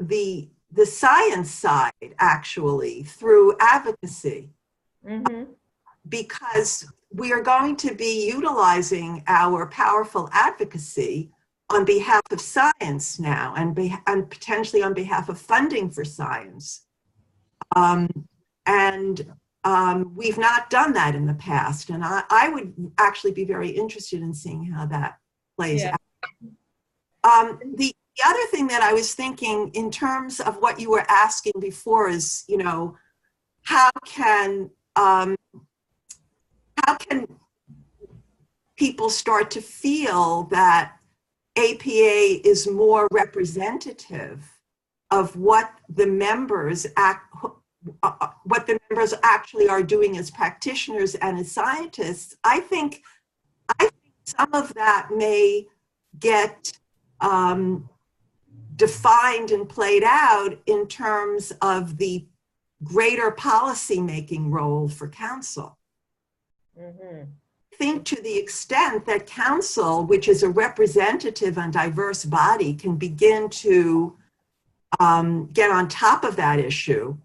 [SPEAKER 5] the science side, actually, through advocacy. Because we are going to be utilizing our powerful advocacy on behalf of science now, and potentially on behalf of funding for science. We've not done that in the past, and I would actually be very interested in seeing how that plays out. The other thing that I was thinking in terms of what you were asking before is, you know, how can people start to feel that APA is more representative of what the members actually are doing as practitioners and as scientists? I think some of that may get defined and played out in terms of the greater policy-making role for council. I think to the extent that council, which is a representative and diverse body, can begin to get on top of that issue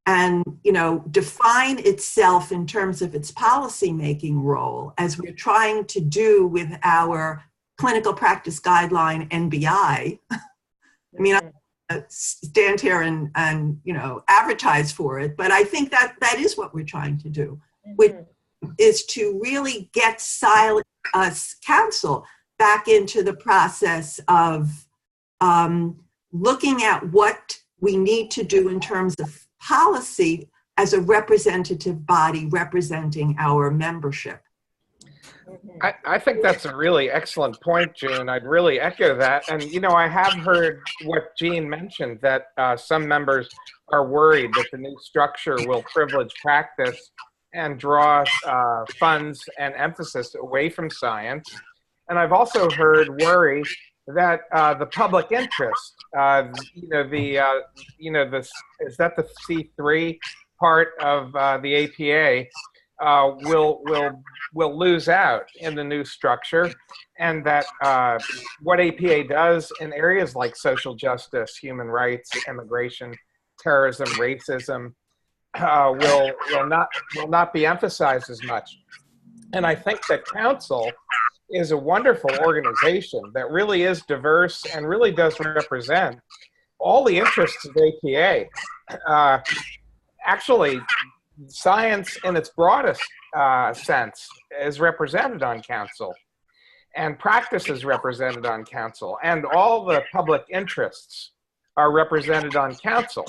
[SPEAKER 5] and, you know, define itself in terms of its policy-making role, as we're trying to do with our clinical practice guideline, NBI. I mean, I stand here and you know, advertise for it, but I think that that is what we're trying to do, which is to really get council back into the process of looking at what we need to do in terms of policy as a representative body representing our membership.
[SPEAKER 7] I think that's a really excellent point, June. I'd really echo that. And, you know, I have heard what Jean mentioned, that some members are worried that the new structure will privilege practice and draw funds and emphasis away from science. And I've also heard worry that the public interest, is that the C3 part of the APA, will lose out in the new structure, and that what APA does in areas like social justice, human rights, immigration, terrorism, racism, will not be emphasized as much. And I think that council is a wonderful organization that really is diverse and really does represent all the interests of APA. Actually, science in its broadest sense is represented on council, and practice is represented on council, and all the public interests are represented on council.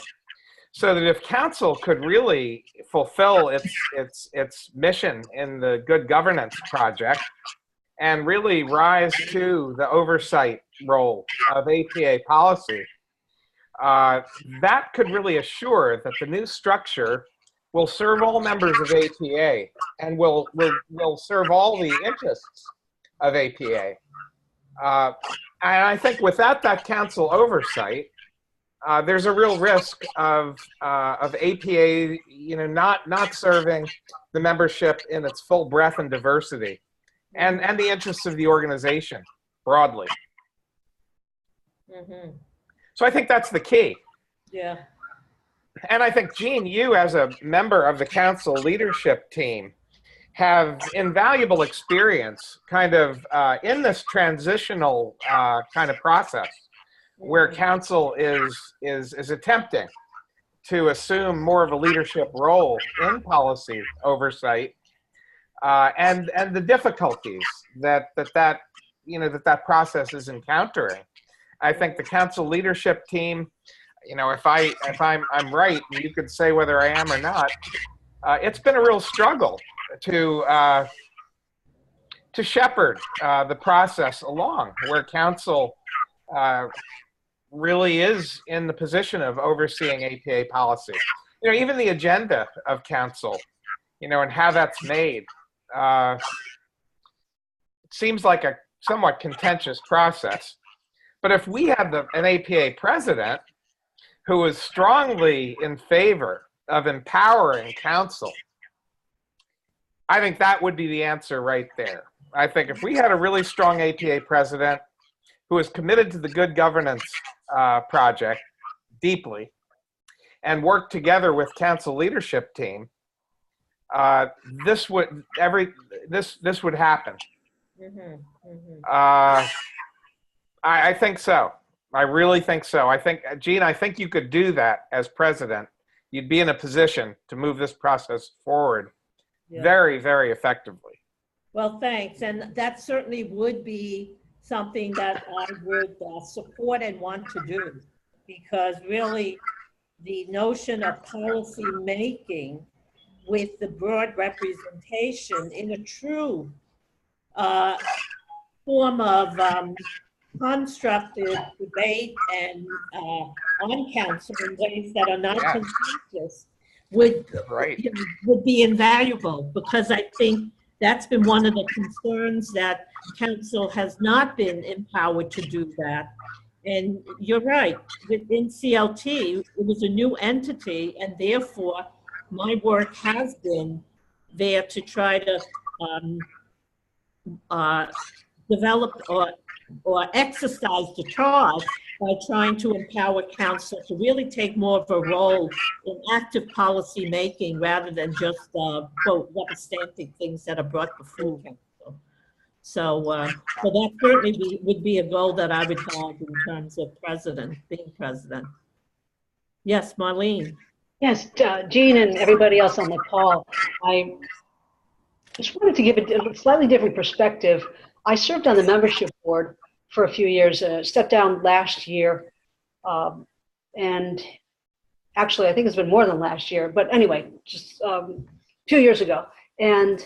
[SPEAKER 7] So that if council could really fulfill its mission in the good governance project and really rise to the oversight role of APA policy, that could really assure that the new structure will serve all members of APA and will serve all the interests of APA. And I think without that council oversight, there's a real risk of APA, not serving the membership in its full breadth and diversity, and the interests of the organization broadly. So I think that's the key.
[SPEAKER 1] Yeah.
[SPEAKER 7] And I think, Jean, you as a member of the council leadership team have invaluable experience kind of in this transitional kind of process where council is attempting to assume more of a leadership role in policy oversight, and the difficulties that process is encountering. I think the council leadership team, if I'm right, you could say whether I am or not, it's been a real struggle to shepherd the process along, where council really is in the position of overseeing APA policy. You know, even the agenda of council, you know, and how that's made, it seems like a somewhat contentious process. But if we had an APA president who is strongly in favor of empowering council, I think that would be the answer right there. I think if we had a really strong APA president who is committed to the good governance project deeply and worked together with council leadership team, this would happen. I think so. I really think so. I think, Gene, I think you could do that as president. You'd be in a position to move this process forward very, very effectively.
[SPEAKER 1] Well, thanks. And that certainly would be something that I would support and want to do, because really the notion of policy making with the broad representation in a true form of constructive debate and on council in ways that are not contentious would be invaluable, because I think that's been one of the concerns, that council has not been empowered to do that. And you're right, within CLT, it was a new entity, and therefore my work has been there to try to develop or exercise the charge by trying to empower council to really take more of a role in active policy making rather than just quote rubber stamping things that are brought before council. So that certainly would be a goal that I would have in terms of being president. Yes, Marlene.
[SPEAKER 10] Yes, Jean and everybody else on the call, I just wanted to give a slightly different perspective. I served on the membership board for a few years, stepped down last year, and actually I think it's been more than last year, but anyway, just 2 years ago. And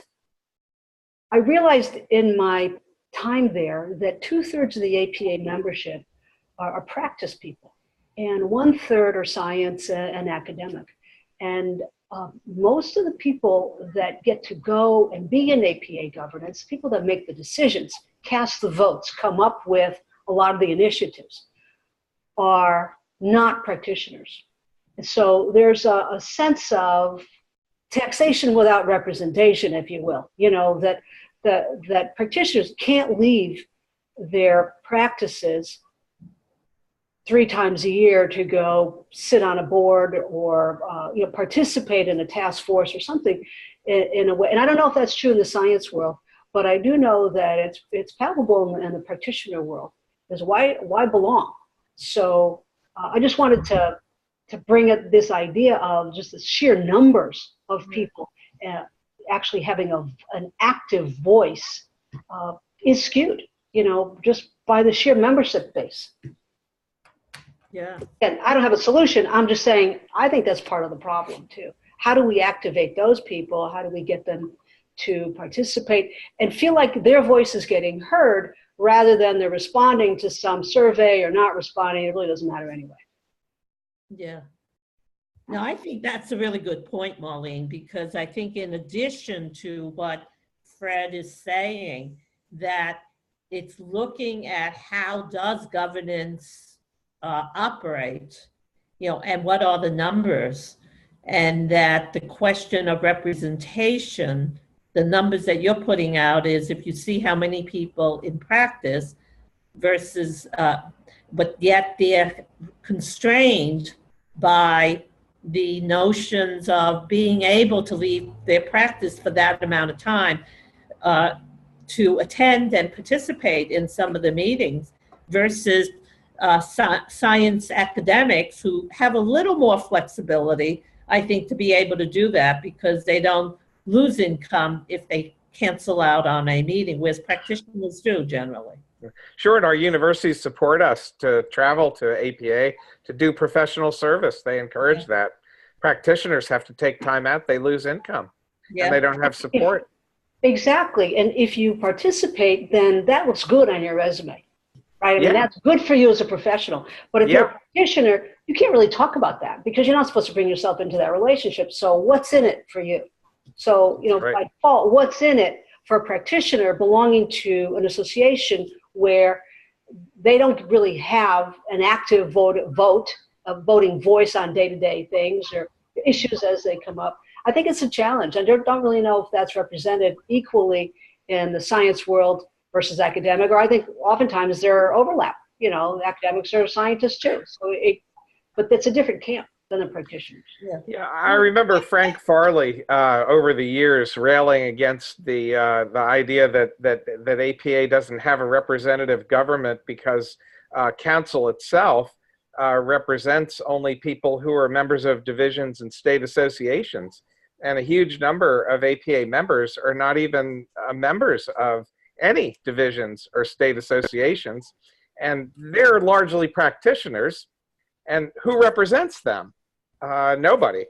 [SPEAKER 10] I realized in my time there that 2/3 of the APA membership are practice people, and 1/3 are science and academic. And most of the people that get to go and be in APA governance, people that make the decisions, cast the votes, come up with a lot of the initiatives, are not practitioners. And so there's a sense of taxation without representation, if you will, you know, that practitioners can't leave their practices 3 times a year to go sit on a board or you know, participate in a task force or something in a way. And I don't know if that's true in the science world, but I do know that it's palpable in the practitioner world. Is why belong? So I just wanted to bring up this idea of just the sheer numbers of people actually having an active voice is skewed, you know, just by the sheer membership base.
[SPEAKER 1] Yeah.
[SPEAKER 10] And I don't have a solution. I'm just saying, I think that's part of the problem too. How do we activate those people? How do we get them to participate and feel like their voice is getting heard rather than they're responding to some survey or not responding? It really doesn't matter anyway.
[SPEAKER 1] Yeah. No, I think that's a really good point, Marlene, because I think in addition to what Fred is saying, that it's looking at how does governance operate, you know, and what are the numbers, and that the question of representation, the numbers that you're putting out is if you see how many people in practice versus, but yet they're constrained by the notions of being able to leave their practice for that amount of time to attend and participate in some of the meetings versus science academics who have a little more flexibility, I think, to be able to do that because they don't lose income if they cancel out on a meeting, whereas practitioners do generally.
[SPEAKER 7] Sure, and our universities support us to travel to APA to do professional service. They encourage that. Practitioners have to take time out, they lose income. and they don't have support.
[SPEAKER 10] Exactly. And if you participate, then that looks good on your resume, right? I mean, that's good for you as a professional. But if you're a practitioner, you can't really talk about that because you're not supposed to bring yourself into that relationship. So what's in it for you? So, you know, by default, what's in it for a practitioner belonging to an association where they don't really have an active voting voice on day-to-day things or issues as they come up? I think it's a challenge. I don't really know if that's represented equally in the science world versus academic, or I think oftentimes there are overlap. You know, academics are scientists too. So but it's a different camp than the practitioners.
[SPEAKER 7] Yeah, I remember Frank Farley over the years railing against the idea that APA doesn't have a representative government because council itself represents only people who are members of divisions and state associations. And a huge number of APA members are not even members of any divisions or state associations. And they're largely practitioners. And who represents them? Nobody.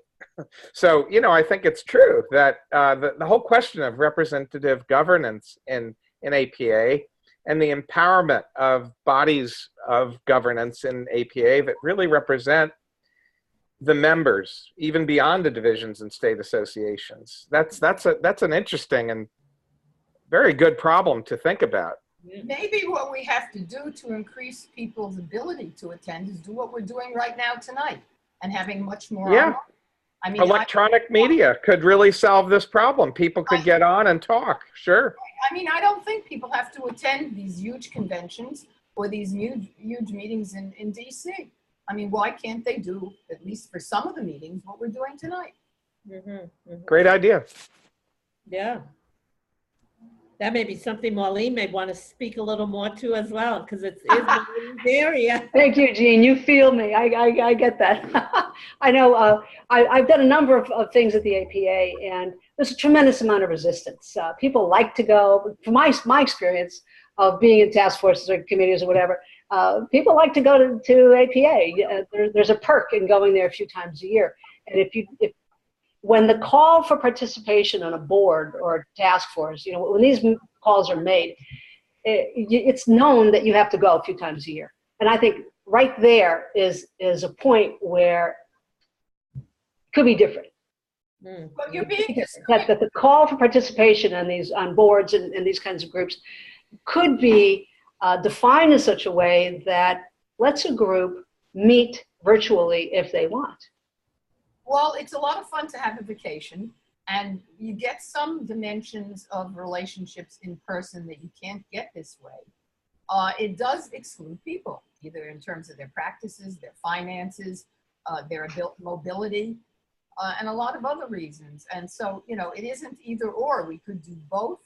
[SPEAKER 7] So, you know, I think it's true that the whole question of representative governance in APA and the empowerment of bodies of governance in APA that really represent the members, even beyond the divisions and state associations. That's an interesting and very good problem to think about.
[SPEAKER 11] Maybe what we have to do to increase people's ability to attend is do what we're doing right now tonight and having much more.
[SPEAKER 7] Yeah. I mean, electronic media could really solve this problem. People could get on and talk. Sure.
[SPEAKER 11] I mean, I don't think people have to attend these huge conventions or these huge meetings in DC. I mean, why can't they do, at least for some of the meetings, what we're doing tonight?
[SPEAKER 7] Great idea.
[SPEAKER 1] Yeah. That may be something Marlene may want to speak a little more to as well, because it's Marlene's area.
[SPEAKER 10] Thank you, Jean. You feel me. I get that. I know I've done a number of things at the APA, and there's a tremendous amount of resistance. People like to go, from my experience of being in task forces or committees or whatever, people like to go to APA. There's a perk in going there a few times a year. And when the call for participation on a board or a task force, you know, when these calls are made, it's known that you have to go a few times a year. And I think right there is a point where it could be different.
[SPEAKER 11] But you're being
[SPEAKER 10] that the call for participation on boards and these kinds of groups could be defined in such a way that lets a group meet virtually if they want.
[SPEAKER 11] Well, it's a lot of fun to have a vacation, and you get some dimensions of relationships in person that you can't get this way. It does exclude people, either in terms of their practices, their finances, their mobility, and a lot of other reasons. And so, you know, it isn't either or. We could do both.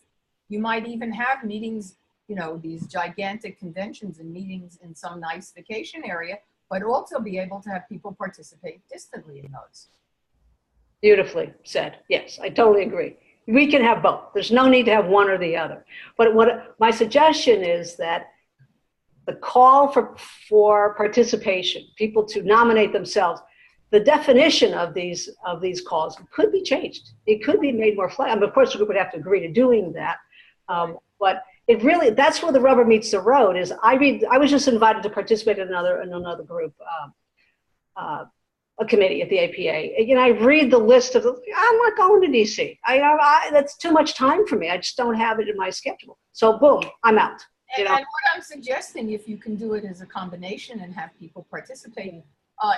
[SPEAKER 11] You might even have meetings, you know, these gigantic conventions and meetings in some nice vacation area, but also be able to have people participate distantly in those.
[SPEAKER 10] Beautifully said. Yes, I totally agree. We can have both. There's no need to have one or the other. But what my suggestion is that the call for participation, people to nominate themselves, the definition of these calls could be changed. It could be made more flexible. I mean, of course, the group would have to agree to doing that. But it really, that's where the rubber meets the road. Is I was just invited to participate in another group, a committee at the APA. You know, I read the list of I'm not going to DC. That's too much time for me. I just don't have it in my schedule. So boom, I'm out.
[SPEAKER 11] And what I'm suggesting, if you can do it as a combination and have people participating,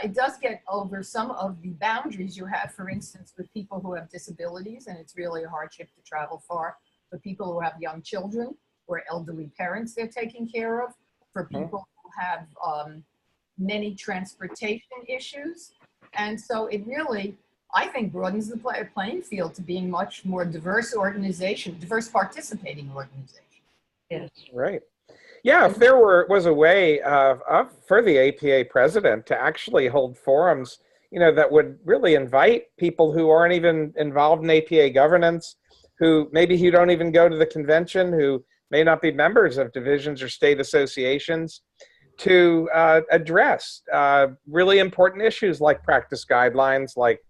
[SPEAKER 11] it does get over some of the boundaries you have, for instance, with people who have disabilities, and it's really a hardship to travel far, for people who have young children or elderly parents they're taking care of, for people who have many transportation issues. And so it really, I think, broadens the playing field to being much more diverse organization, diverse participating organization.
[SPEAKER 10] Yes.
[SPEAKER 7] Right. Yeah, if there was a way for the APA president to actually hold forums, you know, that would really invite people who aren't even involved in APA governance, who don't even go to the convention, who may not be members of divisions or state associations, to address really important issues like practice guidelines, like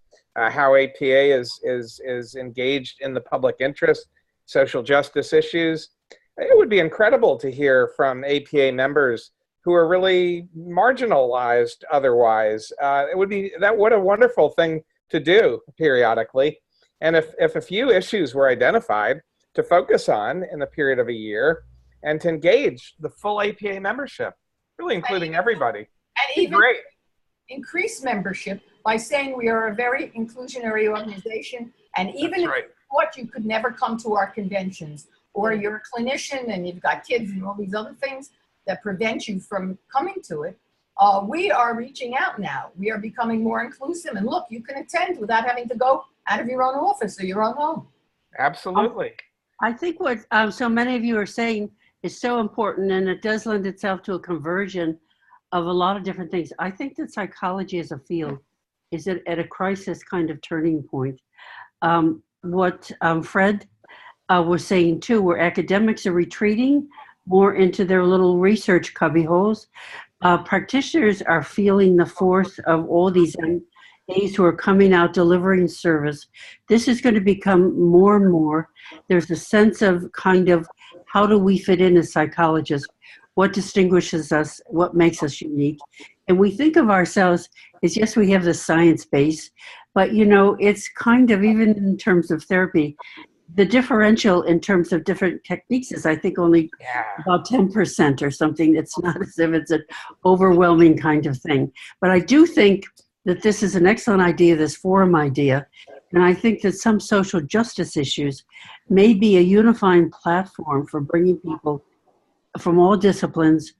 [SPEAKER 7] how APA is engaged in the public interest, social justice issues. It would be incredible to hear from APA members who are really marginalized otherwise. What a wonderful thing to do periodically. And if a few issues were identified to focus on in the period of a year and to engage the full APA membership, really including everybody.
[SPEAKER 11] And even great. Increase membership by saying we are a very inclusionary organization, and even if you thought you could never come to our conventions, or you're a clinician and you've got kids and all these other things that prevent you from coming to it, we are reaching out now. We are becoming more inclusive, and look, you can attend without having to go out of your own office or your own home.
[SPEAKER 7] Absolutely.
[SPEAKER 9] I think what so many of you are saying is so important, and it does lend itself to a conversion of a lot of different things. I think that psychology as a field is at a crisis kind of turning point. What Fred was saying too, where academics are retreating more into their little research cubbyholes, practitioners are feeling the force of all these MAs who are coming out delivering service. This is going to become more and more. There's a sense of kind of, how do we fit in as psychologists? What distinguishes us? What makes us unique? And we think of ourselves as, yes, we have the science base, but you know, it's kind of, even in terms of therapy, the differential in terms of different techniques is, I think, only about 10% or something. It's not as if it's an overwhelming kind of thing. But I do think that this is an excellent idea, this forum idea. And I think that some social justice issues may be a unifying platform for bringing people from all disciplines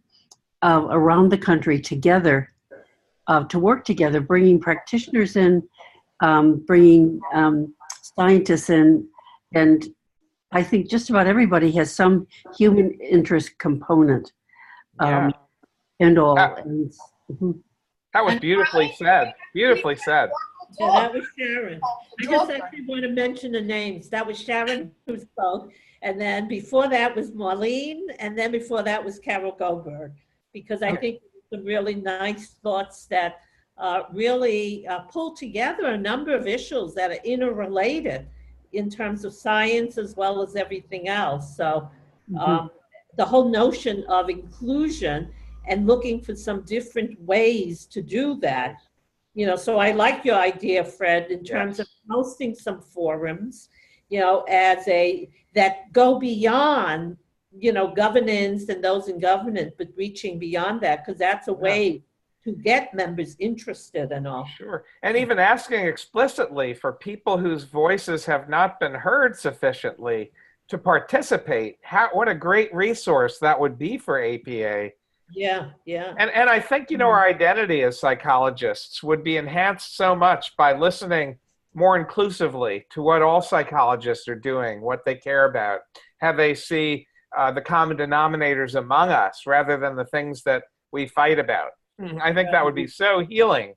[SPEAKER 9] around the country together, to work together, bringing practitioners in, bringing scientists in, and I think just about everybody has some human interest component and all.
[SPEAKER 7] That was beautifully said. Beautifully said.
[SPEAKER 1] Yeah, that was Sharon. I just actually want to mention the names. That was Sharon who spoke, and then before that was Marlene, and then before that was Carol Goldberg, because I think some really nice thoughts that really pull together a number of issues that are interrelated in terms of science as well as everything else. So the whole notion of inclusion and looking for some different ways to do that. You know, so I like your idea, Fred, in terms of hosting some forums, you know, that go beyond, you know, governance and those in governance, but reaching beyond that, because that's a way to get members interested and all.
[SPEAKER 7] Sure. And even asking explicitly for people whose voices have not been heard sufficiently to participate. What a great resource that would be for APA.
[SPEAKER 1] Yeah, yeah.
[SPEAKER 7] And I think, you know, our identity as psychologists would be enhanced so much by listening more inclusively to what all psychologists are doing, what they care about, how they see the common denominators among us rather than the things that we fight about. I think that would be so healing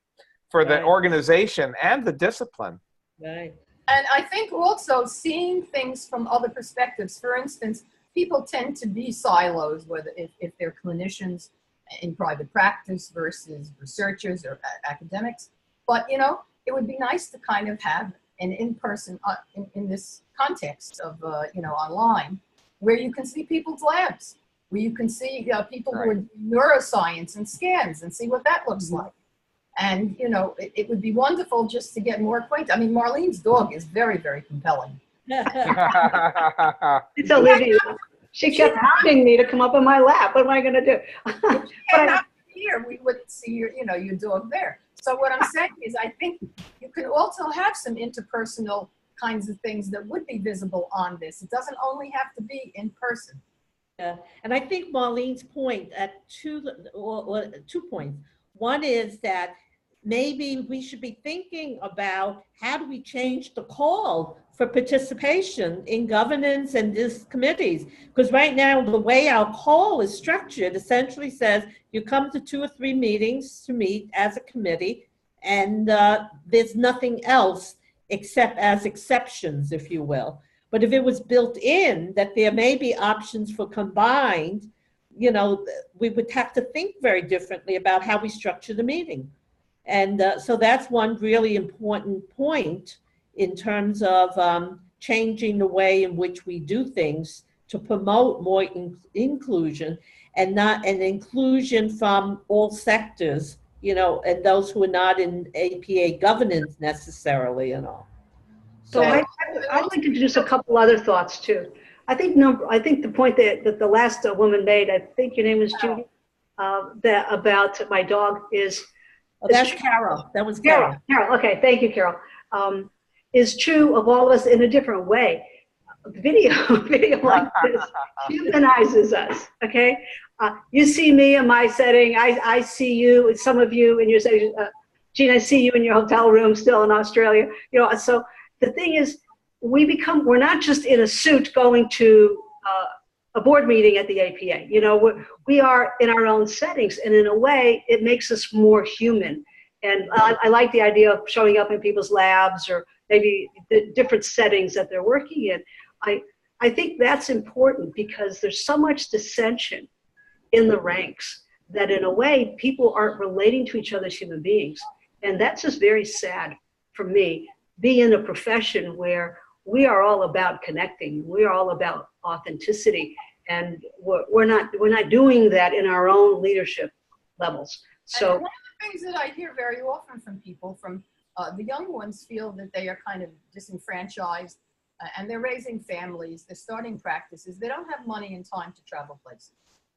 [SPEAKER 7] for the organization and the discipline.
[SPEAKER 1] Right.
[SPEAKER 11] And I think also seeing things from other perspectives. For instance, people tend to be silos, whether if they're clinicians in private practice versus researchers or academics. But, you know, it would be nice to kind of have an in-person, in this context of, you know, online, where you can see people's labs, where you can see people who are doing neuroscience and scans and see what that looks like. And, you know, it would be wonderful just to get more acquainted. I mean, Marlene's dog is very, very compelling.
[SPEAKER 10] It's Olivia. She kept hounding me to come up in my lap. What am I going to do?
[SPEAKER 11] But here, we wouldn't see your, you know, your dog there. So what I'm saying is, I think you can also have some interpersonal kinds of things that would be visible on this. It doesn't only have to be in person.
[SPEAKER 1] Yeah, and I think Marlene's point at two points. One is that maybe we should be thinking about how do we change the call for participation in governance and these committees? Because right now, the way our call is structured essentially says you come to 2 or 3 meetings to meet as a committee, and there's nothing else except as exceptions, if you will. But if it was built in that there may be options for combined, you know, we would have to think very differently about how we structure the meeting. And so that's one really important point in terms of changing the way in which we do things to promote more inclusion, and not an inclusion from all sectors, you know, and those who are not in APA governance necessarily and all.
[SPEAKER 10] So I'd like to introduce a couple other thoughts too. I think the point that the last woman made, I think your name was Judy, that about my dog is.
[SPEAKER 1] Oh, that's Carol. That was Carol.
[SPEAKER 10] Carol. Okay, thank you, Carol. Is true of all of us in a different way. Video like this humanizes us. Okay, you see me in my setting. I see you. Some of you in your setting. Jean, I see you in your hotel room still in Australia. You know, so the thing is, we're not just in a suit going to a board meeting at the APA. You know, we are in our own settings, and in a way, it makes us more human. And I like the idea of showing up in people's labs or maybe the different settings that they're working in. I think that's important because there's so much dissension in the ranks that in a way people aren't relating to each other as human beings. And that's just very sad for me, being in a profession where we are all about connecting. We're all about authenticity. And we're not doing that in our own leadership levels. So
[SPEAKER 11] one of the things that I hear very often from people, from the young ones, feel that they are kind of disenfranchised, and they're raising families, they're starting practices, they don't have money and time to travel places.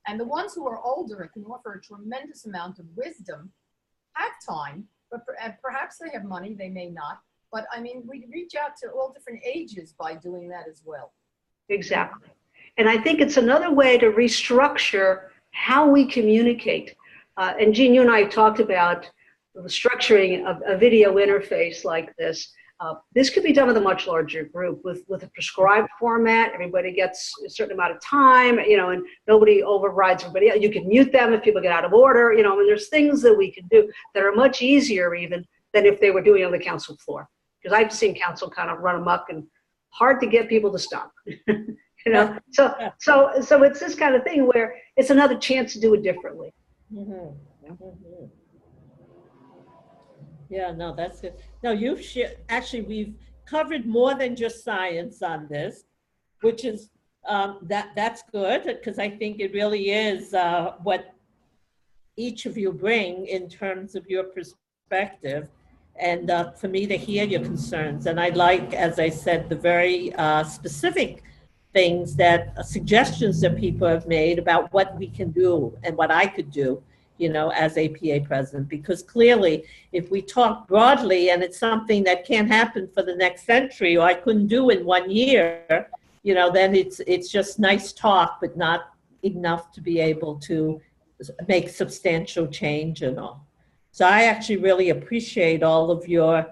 [SPEAKER 11] And the ones who are older and can offer a tremendous amount of wisdom have time, but perhaps they have money, they may not. But I mean, we reach out to all different ages by doing that as well.
[SPEAKER 10] Exactly. And I think it's another way to restructure how we communicate. And Jean, you and I talked about structuring a video interface like this. This could be done with a much larger group with a prescribed format. Everybody gets a certain amount of time, you know, and nobody overrides everybody else. You can mute them if people get out of order, you know, and there's things that we can do that are much easier even than if they were doing it on the council floor. Because I've seen council kind of run amok and hard to get people to stop, you know. So it's this kind of thing where it's another chance to do it differently.
[SPEAKER 1] Mm-hmm. Mm-hmm. Yeah, no, that's good. No, actually, we've covered more than just science on this, which is that's good, because I think it really is what each of you bring in terms of your perspective, and for me to hear your concerns. And I like, as I said, the very specific things suggestions that people have made about what we can do and what I could do, you know, as APA president, because clearly if we talk broadly and it's something that can't happen for the next century, or I couldn't do in 1 year, you know, then it's just nice talk, but not enough to be able to make substantial change and all. So I actually really appreciate all of your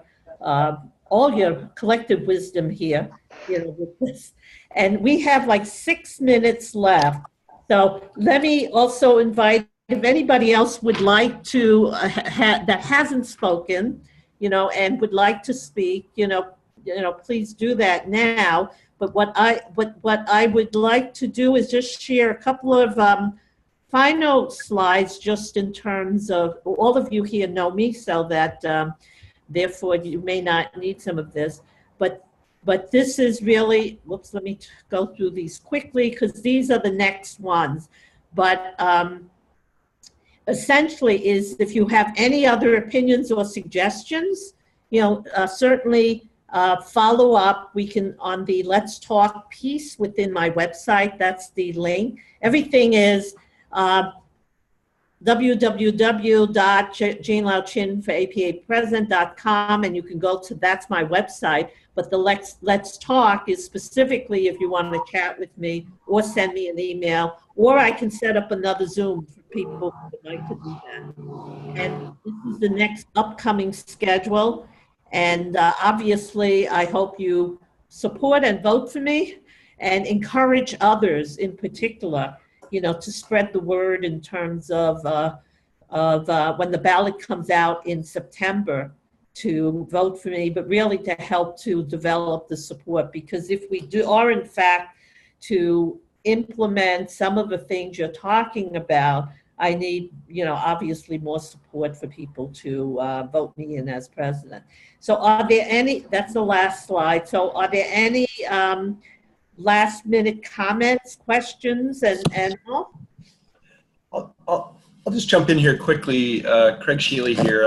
[SPEAKER 1] collective wisdom here, you know, with this. And we have like 6 minutes left. So let me also invite, if anybody else would like to, that hasn't spoken, you know, and would like to speak, you know, please do that now. But what I would like to do is just share a couple of final slides, just in terms of, all of you here know me, so that therefore you may not need some of this. But this is really, whoops, let me go through these quickly, because these are the next ones. But essentially is, if you have any other opinions or suggestions, you know, certainly follow up. We can, on the Let's Talk piece within my website, that's the link. Everything is www.jeanlaochin4apapresident.com, and you can go to, that's my website. But the Let's Talk is specifically if you want to chat with me or send me an email, or I can set up another Zoom for people who would like to do that. And this is the next upcoming schedule. And obviously, I hope you support and vote for me, and encourage others in particular, you know, to spread the word in terms of when the ballot comes out in September, to vote for me, but really to help to develop the support. Because if we are in fact to implement some of the things you're talking about, I need, obviously more support for people to vote me in as president. So are there any, that's the last slide. So are there any last minute comments, questions, and all?
[SPEAKER 3] I'll just jump in here quickly. Craig Shealy here.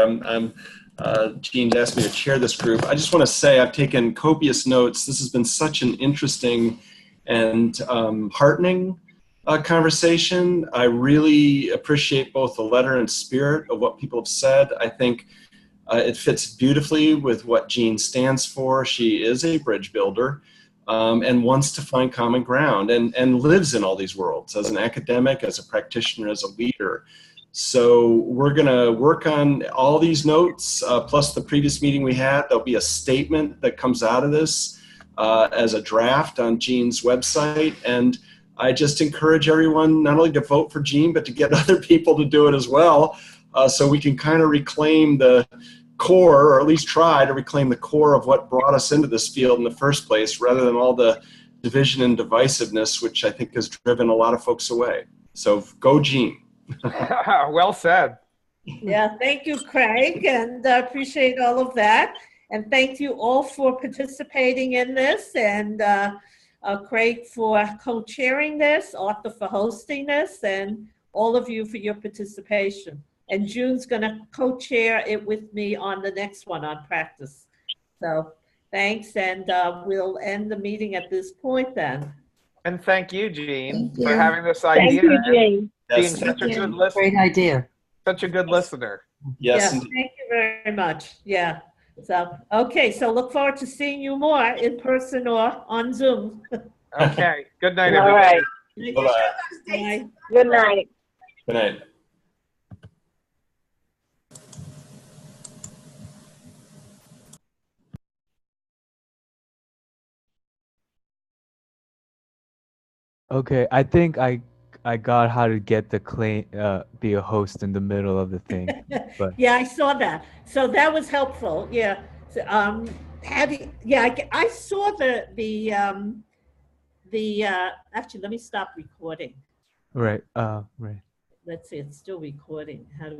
[SPEAKER 3] Jean's asked me to chair this group. I just want to say I've taken copious notes. This has been such an interesting and heartening conversation. I really appreciate both the letter and spirit of what people have said. I think it fits beautifully with what Jean stands for. She is a bridge builder and wants to find common ground and lives in all these worlds as an academic, as a practitioner, as a leader. So we're going to work on all these notes, plus the previous meeting we had. There'll be a statement that comes out of this as a draft on Jean's website. And I just encourage everyone not only to vote for Jean, but to get other people to do it as well, so we can kind of reclaim the core, or at least try to reclaim the core of what brought us into this field in the first place, rather than all the division and divisiveness, which I think has driven a lot of folks away. So go Jean.
[SPEAKER 7] Well said.
[SPEAKER 1] Yeah, thank you, Craig, and appreciate all of that. And thank you all for participating in this, and Craig for co-chairing this, Arthur for hosting this, and all of you for your participation. And June's going to co-chair it with me on the next one on practice. So thanks, and we'll end the meeting at this point then.
[SPEAKER 7] And thank you, Jean,
[SPEAKER 8] Thank
[SPEAKER 7] for
[SPEAKER 8] you.
[SPEAKER 7] having this idea.
[SPEAKER 6] Thank you, Jane.
[SPEAKER 7] Being
[SPEAKER 3] Yes,
[SPEAKER 7] such a good listener.
[SPEAKER 9] Great idea.
[SPEAKER 7] Such a good listener.
[SPEAKER 3] yes,
[SPEAKER 1] Yeah, thank you very much. Yeah. So, okay, so look forward to seeing you more in person or on Zoom.
[SPEAKER 7] Okay. Good night,
[SPEAKER 6] All
[SPEAKER 7] everybody.
[SPEAKER 6] right.
[SPEAKER 3] Bye-bye.
[SPEAKER 1] Bye.
[SPEAKER 6] Good night.
[SPEAKER 3] Good night.
[SPEAKER 2] Okay, I think I got how to get the claim be a host in the middle of the thing. But
[SPEAKER 1] Yeah, I saw that. So that was helpful. Yeah. So, I saw actually, let me stop recording.
[SPEAKER 2] right, right.
[SPEAKER 1] Let's see, it's still recording. How do